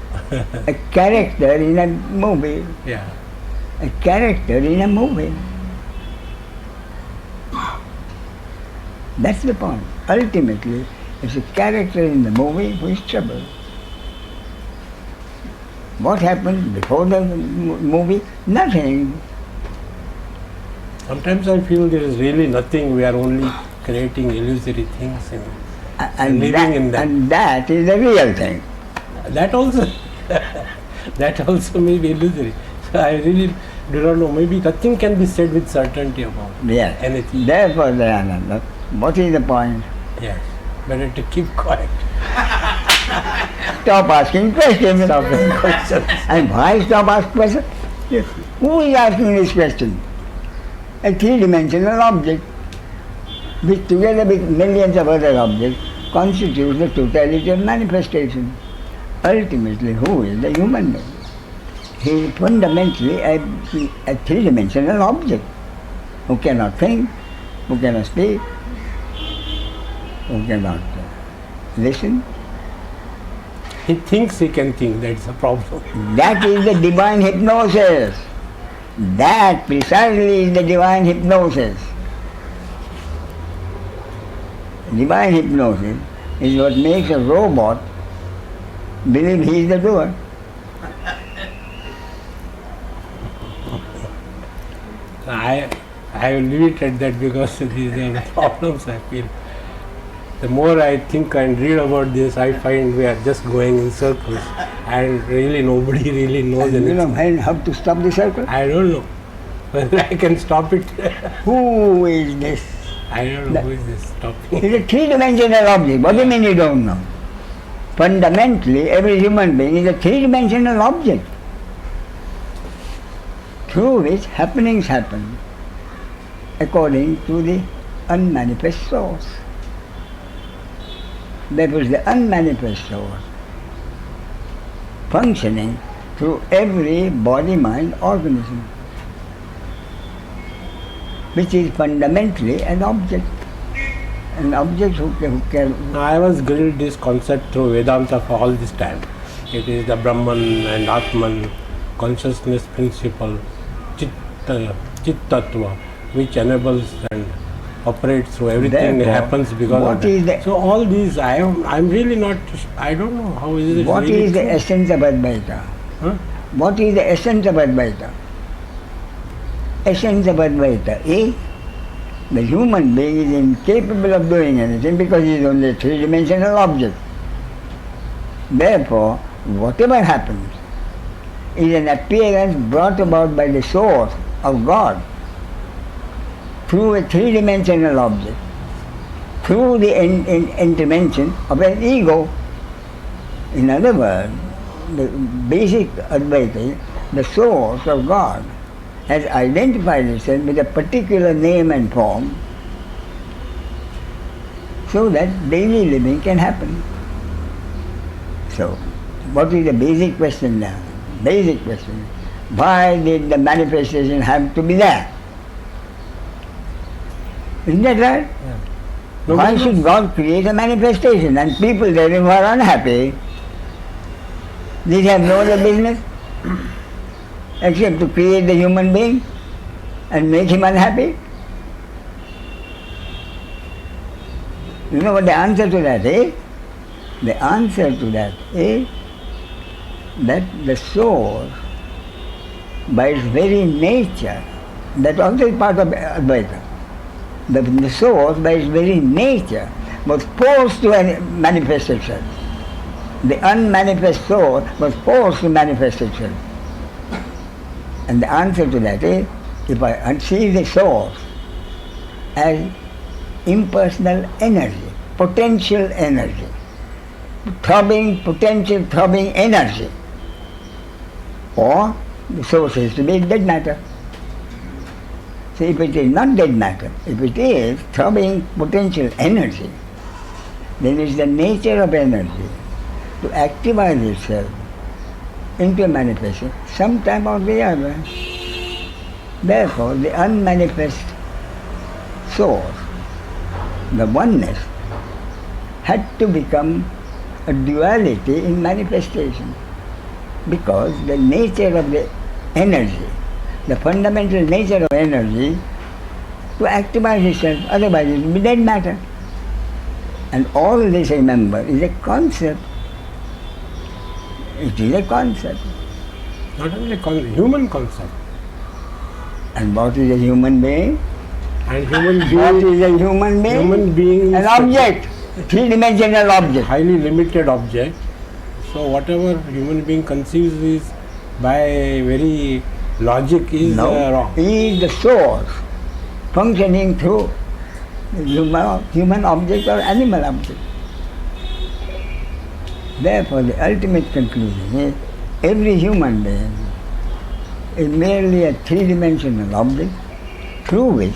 A character in a movie. Yeah. A character in a movie. That's the point. Ultimately, it's a character in the movie who is troubled. What happened before the movie? Nothing. Sometimes I feel there is really nothing. We are only creating illusory things and living in them. And that is the real thing. That also, that also may be illusory. So I really do not know. Maybe nothing can be said with certainty about anything. Therefore, Dayananda, what is the point? Yes. Better to keep quiet. Stop asking questions. Stop asking questions. And why stop asking questions? Who is asking this question? A three-dimensional object, which together with millions of other objects constitutes the totality of manifestation. Ultimately, who is the human being? He is fundamentally a three-dimensional object who cannot think, who cannot speak, who cannot listen. He thinks he can think. That's a problem. That is the divine hypnosis. That precisely is the divine hypnosis. Divine hypnosis is what makes a robot believe he is the doer. I will leave it at that, because these are the problems I feel. The more I think and read about this, I find we are just going in circles, and really nobody really knows anything. You know how to stop the circle? I don't know whether I can stop it. Who is this? I don't know who is this stopping. It's a three-dimensional object. What do you mean you don't know? fundamentally every human being is a three-dimensional object through which happenings happen according to the unmanifest source. That was the unmanifest source functioning through every body-mind organism, which is fundamentally an object. An object who can... I was grilled this concept through Vedanta for all this time. It is the Brahman and Atman, consciousness principle, Chit-tattva, which enables and operates through everything. Therefore, happens because what of that. is the- So all these, I'm really not, I don't know how is it. What really is the true? essence of Advaita? Huh? What is the essence of Advaita? Essence of Advaita is the human being is incapable of doing anything because he is only a three-dimensional object. Therefore, whatever happens is an appearance brought about by the source of God through a three-dimensional object, through the intervention of an ego. In other words, the basic Advaita, the source of God, has identified itself with a particular name and form so that daily living can happen. So, what is the basic question now? Basic question. Why did the manifestation have to be there? Isn't that right? Yeah. Why should God create a manifestation and people therein who are unhappy? They have no other business except to create the human being and make him unhappy? You know what the answer to that is? The answer to that is that the soul, by its very nature, that also is part of Advaita. The source, by its very nature, was forced to manifest itself. The unmanifest soul was forced to manifest itself. And the answer to that is, if I see the source as impersonal energy, potential energy, potential throbbing energy, or the source has to be dead matter. So if it is not dead matter, if it is throbbing potential energy, then it is the nature of energy to activize itself into a manifestation sometime or the other. Therefore, the unmanifest source, the oneness, had to become a duality in manifestation, because the nature of the energy, the fundamental nature of energy, to activize itself, otherwise it will be dead matter. And all this, remember, is a concept. It is a concept. Not only human concept. And what is a human being? And human What being, is a human being? human being An is object, three-dimensional object. highly limited object. So whatever human being conceives is by very logic is wrong. He is the source functioning through the human object or animal object. Therefore, the ultimate conclusion is every human being is merely a three-dimensional object through which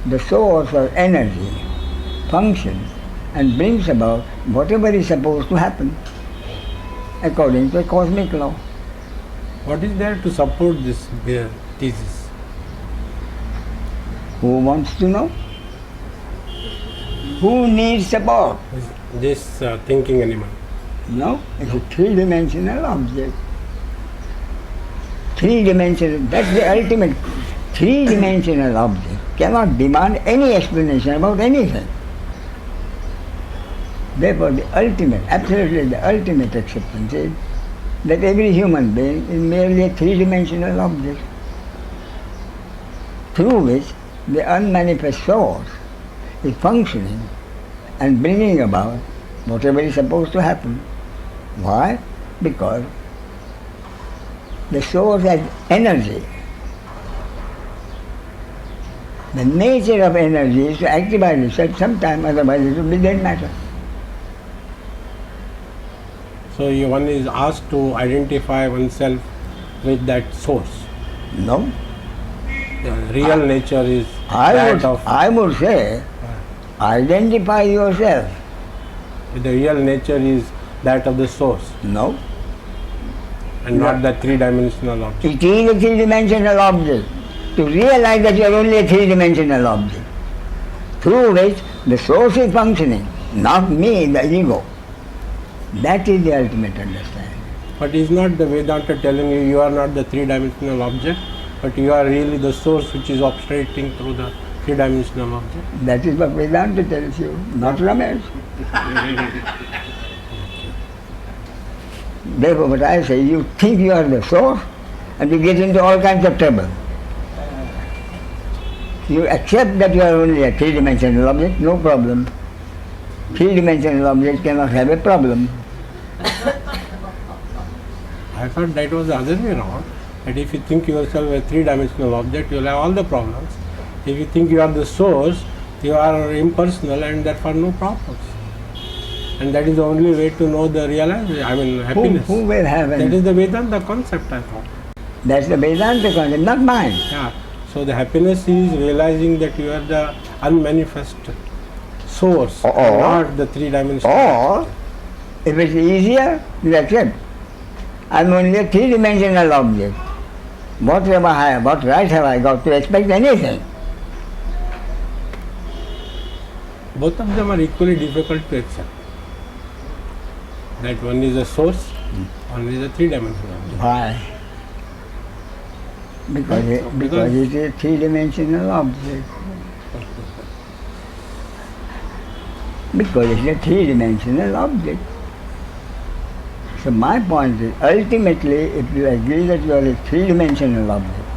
the source of energy functions and brings about whatever is supposed to happen according to a cosmic law. What is there to support this thesis? Who wants to know? Who needs support? This thinking animal. No, it's a three-dimensional object. Three-dimensional, that's the ultimate. Three-dimensional object cannot demand any explanation about anything. Therefore, the ultimate, absolutely the ultimate acceptance is that every human being is merely a three-dimensional object through which the unmanifest source is functioning and bringing about whatever is supposed to happen. Why? Because the source has energy. The nature of energy is to activate itself sometime, otherwise it will be dead matter. So one is asked to identify oneself with that source. No. The real nature is that of I would say, identify yourself. the real nature is that of the source No. and not the three-dimensional object. It is a three-dimensional object. To realize that you are only a three-dimensional object, through which the source is functioning, not me, the ego. That is the ultimate understanding. But is not the Vedanta telling you you are not the three-dimensional object, but you are really the source which is operating through the three-dimensional object? That is what Vedanta tells you, not Ramesh. Therefore, what I say, you think you are the source and you get into all kinds of trouble. You accept that you are only a three-dimensional object, no problem. Three-dimensional object cannot have a problem. I thought that was the other way around, that if you think yourself a three-dimensional object, you will have all the problems. If you think you are the source, you are impersonal and therefore no problems. And that is the only way to know the happiness. Who will have That is the Vedanta concept, I thought. That's the Vedanta concept, not mine. Yeah. So the happiness is realizing that you are the unmanifest source, Or- not the three-dimensional. Or, if it's easier, you accept. I'm only a three-dimensional object. What right have I got to expect anything? Both of them are equally difficult to accept. That one is a source, one is a three-dimensional object. Why? Because it is a three-dimensional object. Because it's a three-dimensional object. So my point is, ultimately, if you agree that you are a three-dimensional object,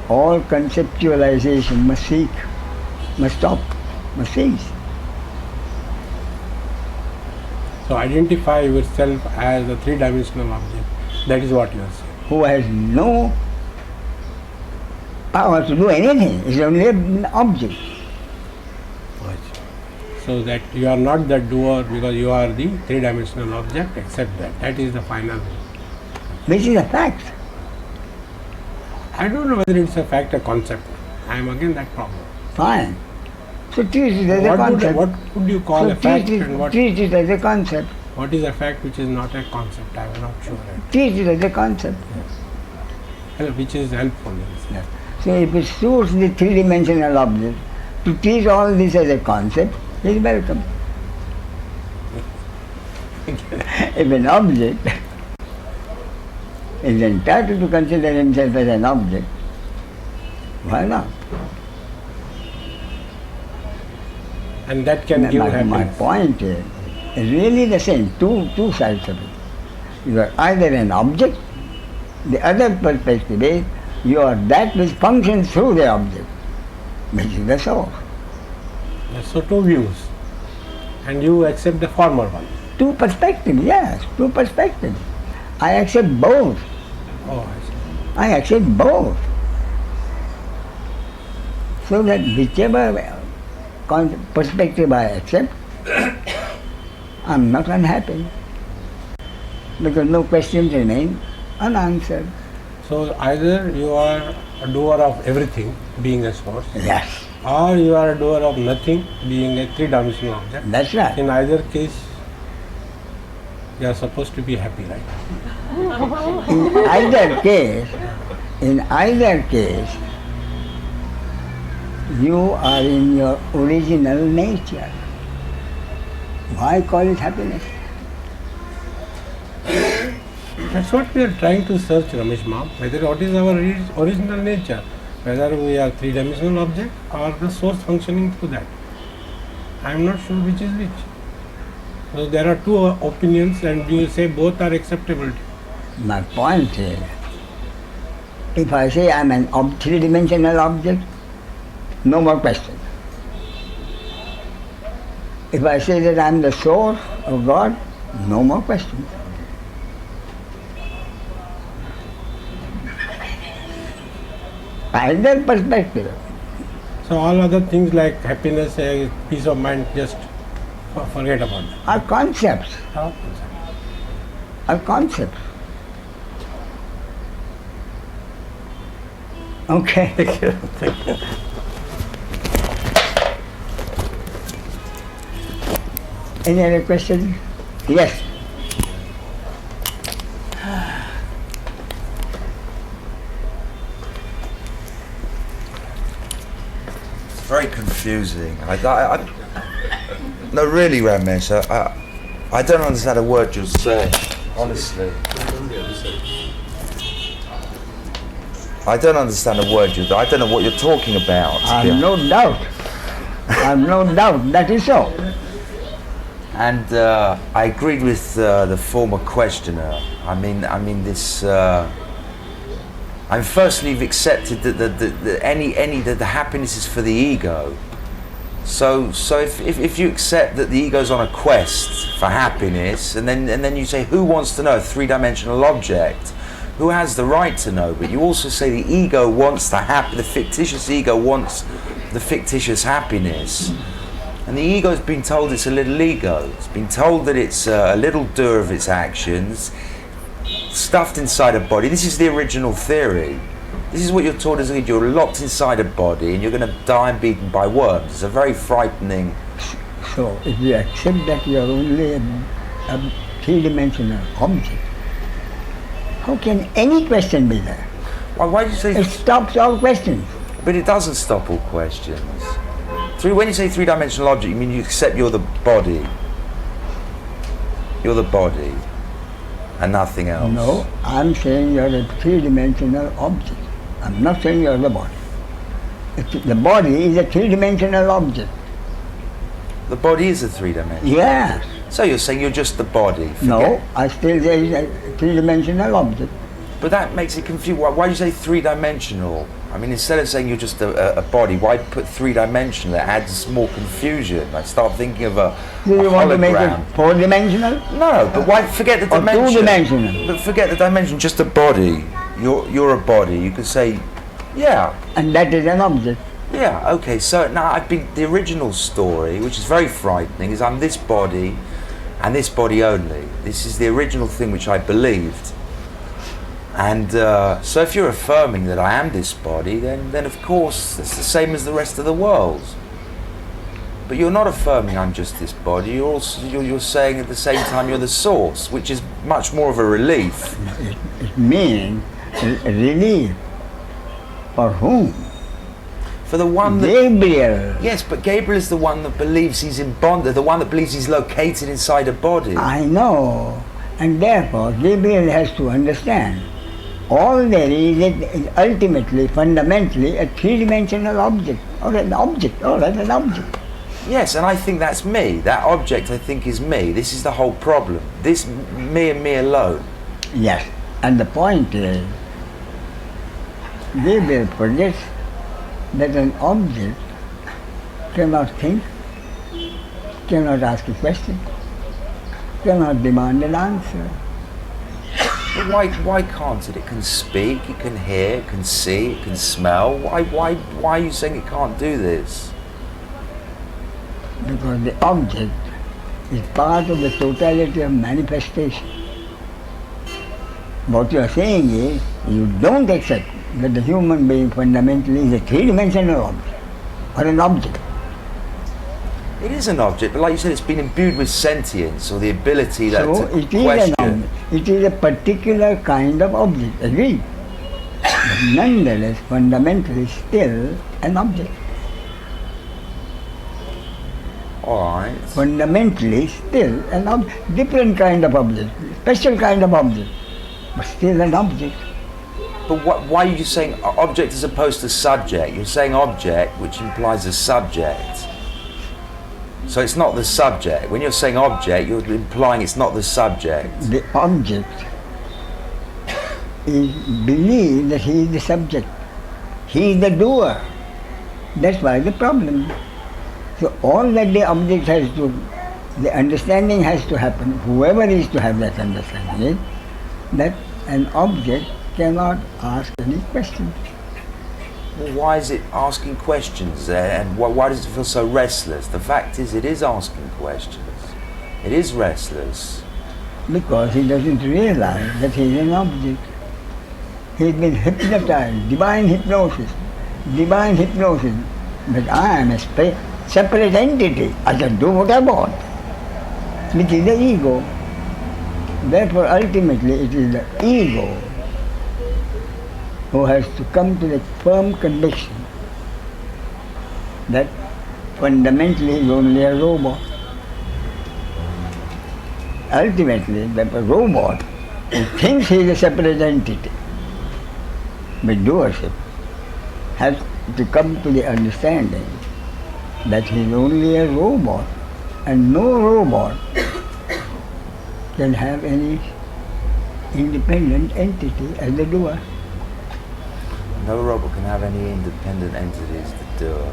all conceptualization must stop, must cease. So identify yourself as a three-dimensional object. That is what you are saying. Who has no power to do anything, is only an object. So that you are not the doer because you are the three-dimensional object, accept that. That is the final. Which is a fact. I don't know whether it's a fact or concept. I am again that problem. Fine. So treat it as a concept. What would you call a fact and what treat it as a concept. is a fact which is not a concept? I am not sure. Treat it as a concept. Which is helpful. Yes. So if it suits the three-dimensional object, to treat all this as a concept, is welcome. If an object is entitled to consider himself as an object, why not? And that can give My happiness. point is really the same, two sides of it. You are either an object, the other perspective is you are that which functions through the object, which is the source. So two views. And you accept the former one. Two perspectives, yes, two perspectives. I accept both. Oh, I see. I accept both. So that whichever perspective I accept, I'm not unhappy. Because no questions remain unanswered. So either you are a doer of everything, being a source, Yes, or you are a doer of nothing, being a three-dimensional object. that's right. In either case, you are supposed to be happy, right? In either case, you are in your original nature. Why call it happiness? That's what we are trying to search, Ramesh Ma'am, whether what is our original nature, whether we are three-dimensional object or the source functioning through that. I am not sure which is which. So there are two opinions and you say both are acceptable. My point is, if I say I'm an three-dimensional object, no more question. If I say that I'm the source of God, no more question. Either perspective. So all other things like happiness, peace of mind, just forget about them. Are concepts. are concepts. Okay. Thank you. Thank you. Any other questions? Yes. It's very confusing. No, really, Ramesh, I don't understand a word you're saying, honestly. I don't understand a word I don't know what you're talking about. I've no doubt. I've no doubt that is so. And I agreed with the former questioner. I mean this. Firstly, you've accepted that the happiness is for the ego. So if you accept that the ego's on a quest for happiness, and then you say, who wants to know a three-dimensional object? Who has the right to know? But you also say the ego wants the fictitious ego wants the fictitious happiness. And the ego's been told it's a little ego. It's been told that it's a little doer of its actions, stuffed inside a body. This is the original theory. This is what you're taught as a kid. You're locked inside a body and you're going to die and be eaten by worms. It's a very frightening... So, if you accept that you are only a three-dimensional object, how can any question be there? Why do you say... It stops all questions. But it doesn't stop all questions. When you say three-dimensional object, you mean you accept you're the body. You're the body and nothing else. No, I'm saying you're a three-dimensional object. I'm not saying you're the body. The body is a three-dimensional object. The body is a three-dimensional. Yes. So you're saying you're just the body. No, I still say it's a three-dimensional object. But that makes it confusing. Why do you say three-dimensional? I mean, instead of saying you're just a body, why put three-dimensional? It adds more confusion. I start thinking of a Do you want to make it hologram. four-dimensional? No, but why forget the Or dimension? two-dimensional? But forget the dimension, just a body. You're a body. You could say, yeah. And that is an object. Yeah, okay, so now the original story, which is very frightening, is I'm this body and this body only. This is the original thing which I believed. And so if you're affirming that I am this body, then of course it's the same as the rest of the world. But you're not affirming I'm just this body, you're saying at the same time you're the source, which is much more of a relief. It means relief. For whom? For the one that... Gabriel. Yes, but Gabriel is the one that believes he's in bondage, the one that believes he's located inside a body. I know. And therefore, Gabriel has to understand all there is ultimately, fundamentally, a three-dimensional object, or an object, all right, an object. Yes, and I think that's me. That object, I think, is me. This is the whole problem. This me and me alone. Yes, and the point is, Gabriel projects that an object cannot think, cannot ask a question, cannot demand an answer. But why can't it? It can speak, it can hear, it can see, it can smell. Why are you saying it can't do this? Because the object is part of the totality of manifestation. What you are saying is, you don't accept that the human being fundamentally is a three-dimensional object, or an object. It is an object, but like you said, it's been imbued with sentience, or the ability to it is question. an object. It is a particular kind of object, agreed. But nonetheless, fundamentally still an object. Alright. Fundamentally still an object. Different kind of object, special kind of object, but still an object. But why are you saying object as opposed to subject? You're saying object, which implies a subject. So it's not the subject. When you're saying object, you're implying it's not the subject. The object is believe that he is the subject. He is the doer. That's why the problem. So all that the object has to, the understanding has to happen, whoever is to have that understanding, that an object cannot ask any questions. Well, why is it asking questions there, and why does it feel so restless? The fact is, it is asking questions. It is restless. because he doesn't realize that he is an object. He's been hypnotized, divine hypnosis. But I am a separate entity. I can do what I want, which is the ego. Therefore, ultimately, it is the ego who has to come to the firm conviction that fundamentally he is only a robot. Ultimately, the robot who thinks he is a separate entity with doership has to come to the understanding that he is only a robot, and no robot can have any independent entity as the doer. No robot can have any independent entity as the doer.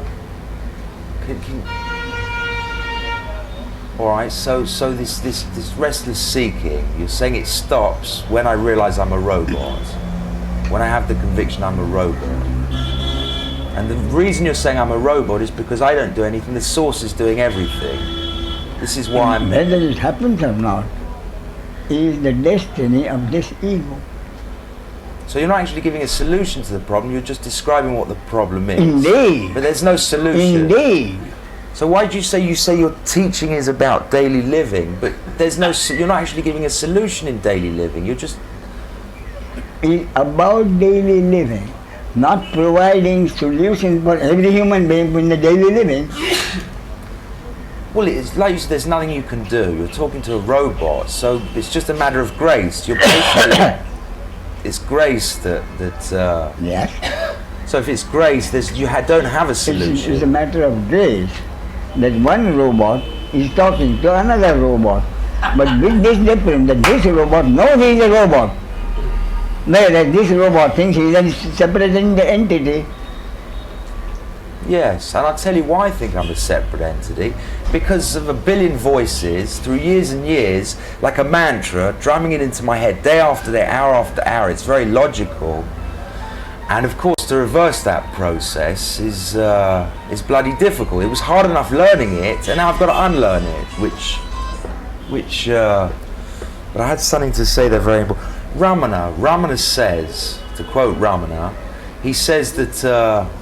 All right. So this restless seeking, you're saying it stops when I realise I'm a robot, when I have the conviction I'm a robot. And the reason you're saying I'm a robot is because I don't do anything. The source is doing everything. This is why I'm. Whether it happens or not is the destiny of this ego. So you're not actually giving a solution to the problem. You're just describing what the problem is. Indeed. But there's no solution. Indeed. So why do you say your teaching is about daily living, but there's no, you're not actually giving a solution in daily living. You're just. It's about daily living, not providing solutions for every human being in the daily living. Well, it's like you said, there's nothing you can do. You're talking to a robot, so it's just a matter of grace. You're basically, it's grace that. Yes. So if it's grace, you don't have a solution. It's a matter of grace that one robot is talking to another robot, but with this difference that this robot knows he is a robot, whereas this robot thinks he is a separate entity. Yes, and I'll tell you why I think I'm a separate entity. Because of a billion voices through years and years, like a mantra, drumming it into my head day after day, hour after hour. It's very logical. And of course, to reverse that process is bloody difficult. It was hard enough learning it, and now I've got to unlearn it, but I had something to say there very important. Ramana says, to quote Ramana, he says that,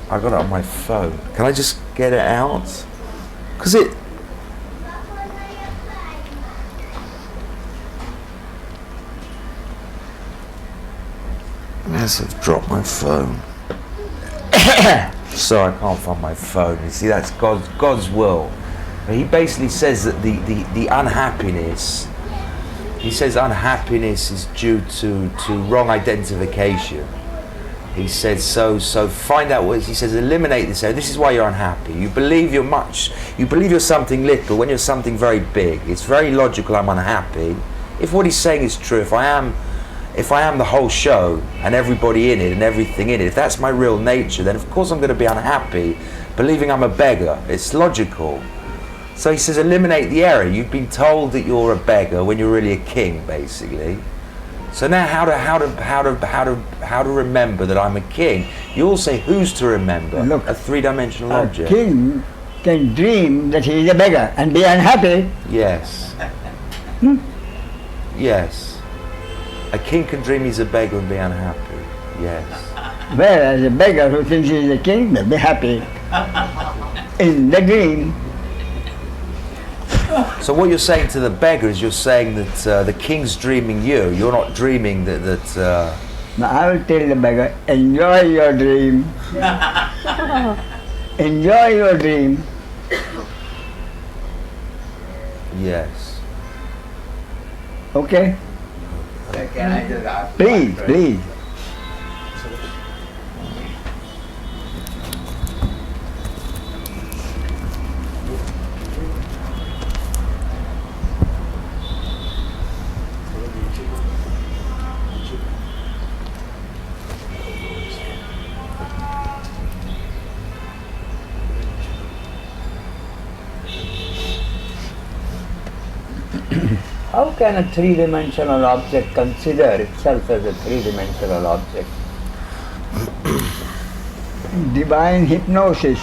I got it on my phone. Can I just get it out? Because I must have dropped my phone. So I can't find my phone. You see, that's God's will. But he basically says that the unhappiness, he says unhappiness is due to wrong identification. He says so find out what he says, eliminate this area. This is why you're unhappy. You believe you're something little when you're something very big. It's very logical I'm unhappy. If what he's saying is true, if I am the whole show and everybody in it and everything in it, if that's my real nature, then of course I'm going to be unhappy, believing I'm a beggar. It's logical. So he says, eliminate the error. You've been told that you're a beggar when you're really a king, basically. So now, how to remember that I'm a king? You all say, who's to remember? Look, a three-dimensional object. A king can dream that he is a beggar and be unhappy. Yes. Yes. A king can dream he's a beggar and be unhappy. Yes. Whereas a beggar who thinks he is a king may be happy in the dream. So what you're saying to the beggar is you're saying that the king's dreaming you. You're not dreaming that. Now I will tell the beggar, enjoy your dream. Enjoy your dream. Yes. Okay? Can I just ask? Please. How can a three-dimensional object consider itself as a three-dimensional object? Divine hypnosis.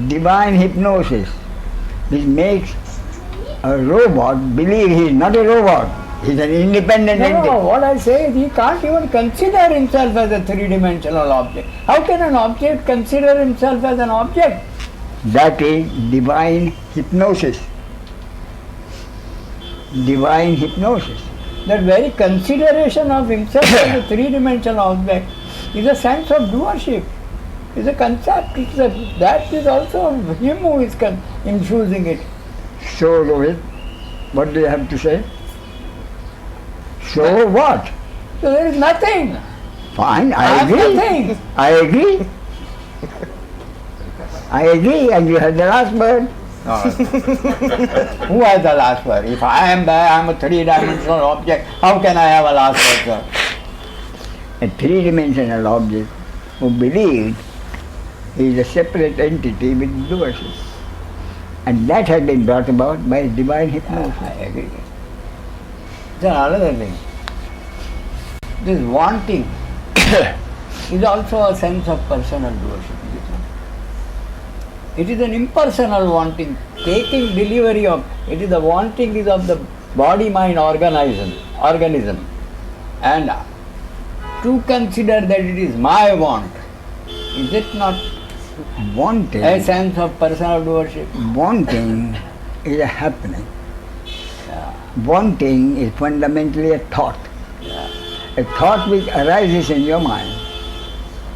Divine hypnosis, which makes A robot believes he is not a robot. He is an independent entity. No, what I say is he can't even consider himself as a three-dimensional object. How can an object consider himself as an object? That is divine hypnosis. Divine hypnosis. That very consideration of himself as a three-dimensional object is a sense of doership. Is a concept. That is also him who is infusing it. So, Rohit, what do you have to say? So what? So there is nothing. Fine, I I have agree. nothing. I agree. I agree, and you have the last word. Who has the last word? If I am there, I am a three-dimensional object. How can I have a last word, sir? A three-dimensional object who believes he is a separate entity with doership. And that has been brought about by divine hypnosis. I agree. Then another thing. This wanting is also a sense of personal doership. It is an impersonal wanting, taking delivery of, it is the wanting is of the body-mind organism. And to consider that it is my want, is it not Wanting, a sense of personal doership? wanting is a happening. Wanting is fundamentally a thought. A thought which arises in your mind.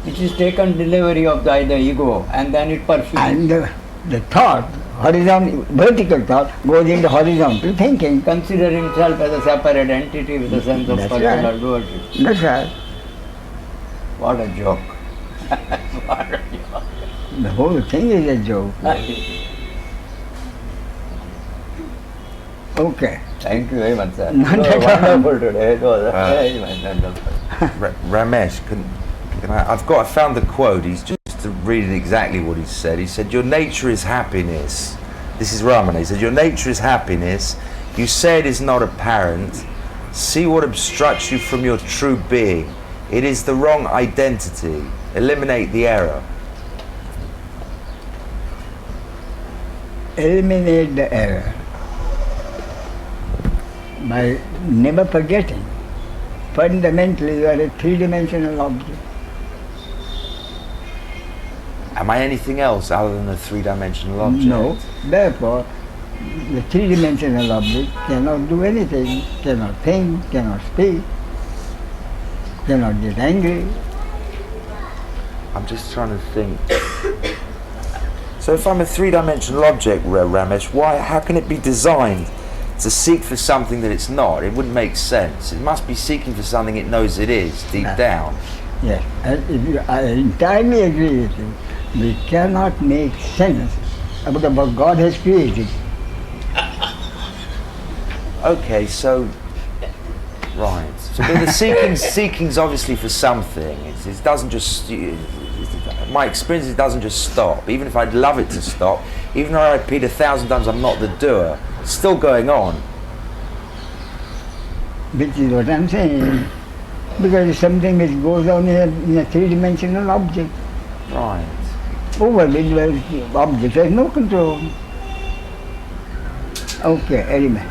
It is taken delivery of the ego and then it pursues. And the thought, vertical thought, goes into horizontal thinking. Consider himself as a separate entity with a sense of That's personal right. doership. That's right. What a joke. What a joke. The whole thing is a joke. Okay. Thank you very much, sir. Not It was at all. wonderful today. It was very wonderful. Ramesh, can I found the quote. He's just reading exactly what he said. He said, "Your nature is happiness." This is Ramana. He said, "Your nature is happiness. You say it is not apparent. See what obstructs you from your true being. It is the wrong identity. Eliminate the error." Eliminate the error by never forgetting. Fundamentally, you are a three-dimensional object. Am I anything else other than a three-dimensional object? No. Therefore, the three-dimensional object cannot do anything, cannot think, cannot speak, cannot get angry. I'm just trying to think. So if I'm a three-dimensional object, Ramesh, how can it be designed to seek for something that it's not? It wouldn't make sense. It must be seeking for something it knows it is, deep down. Yes, I entirely agree with you. We cannot make sense about what God has created. Okay, so right. So but the seeking's obviously for something. It doesn't just. My experience, it doesn't just stop. Even if I'd love it to stop, even though I repeat 1,000 times, I'm not the doer. It's still going on. Which is what I'm saying. Because it's something which goes on in a three-dimensional object. Right. Over which the object has no control. Okay, anyway.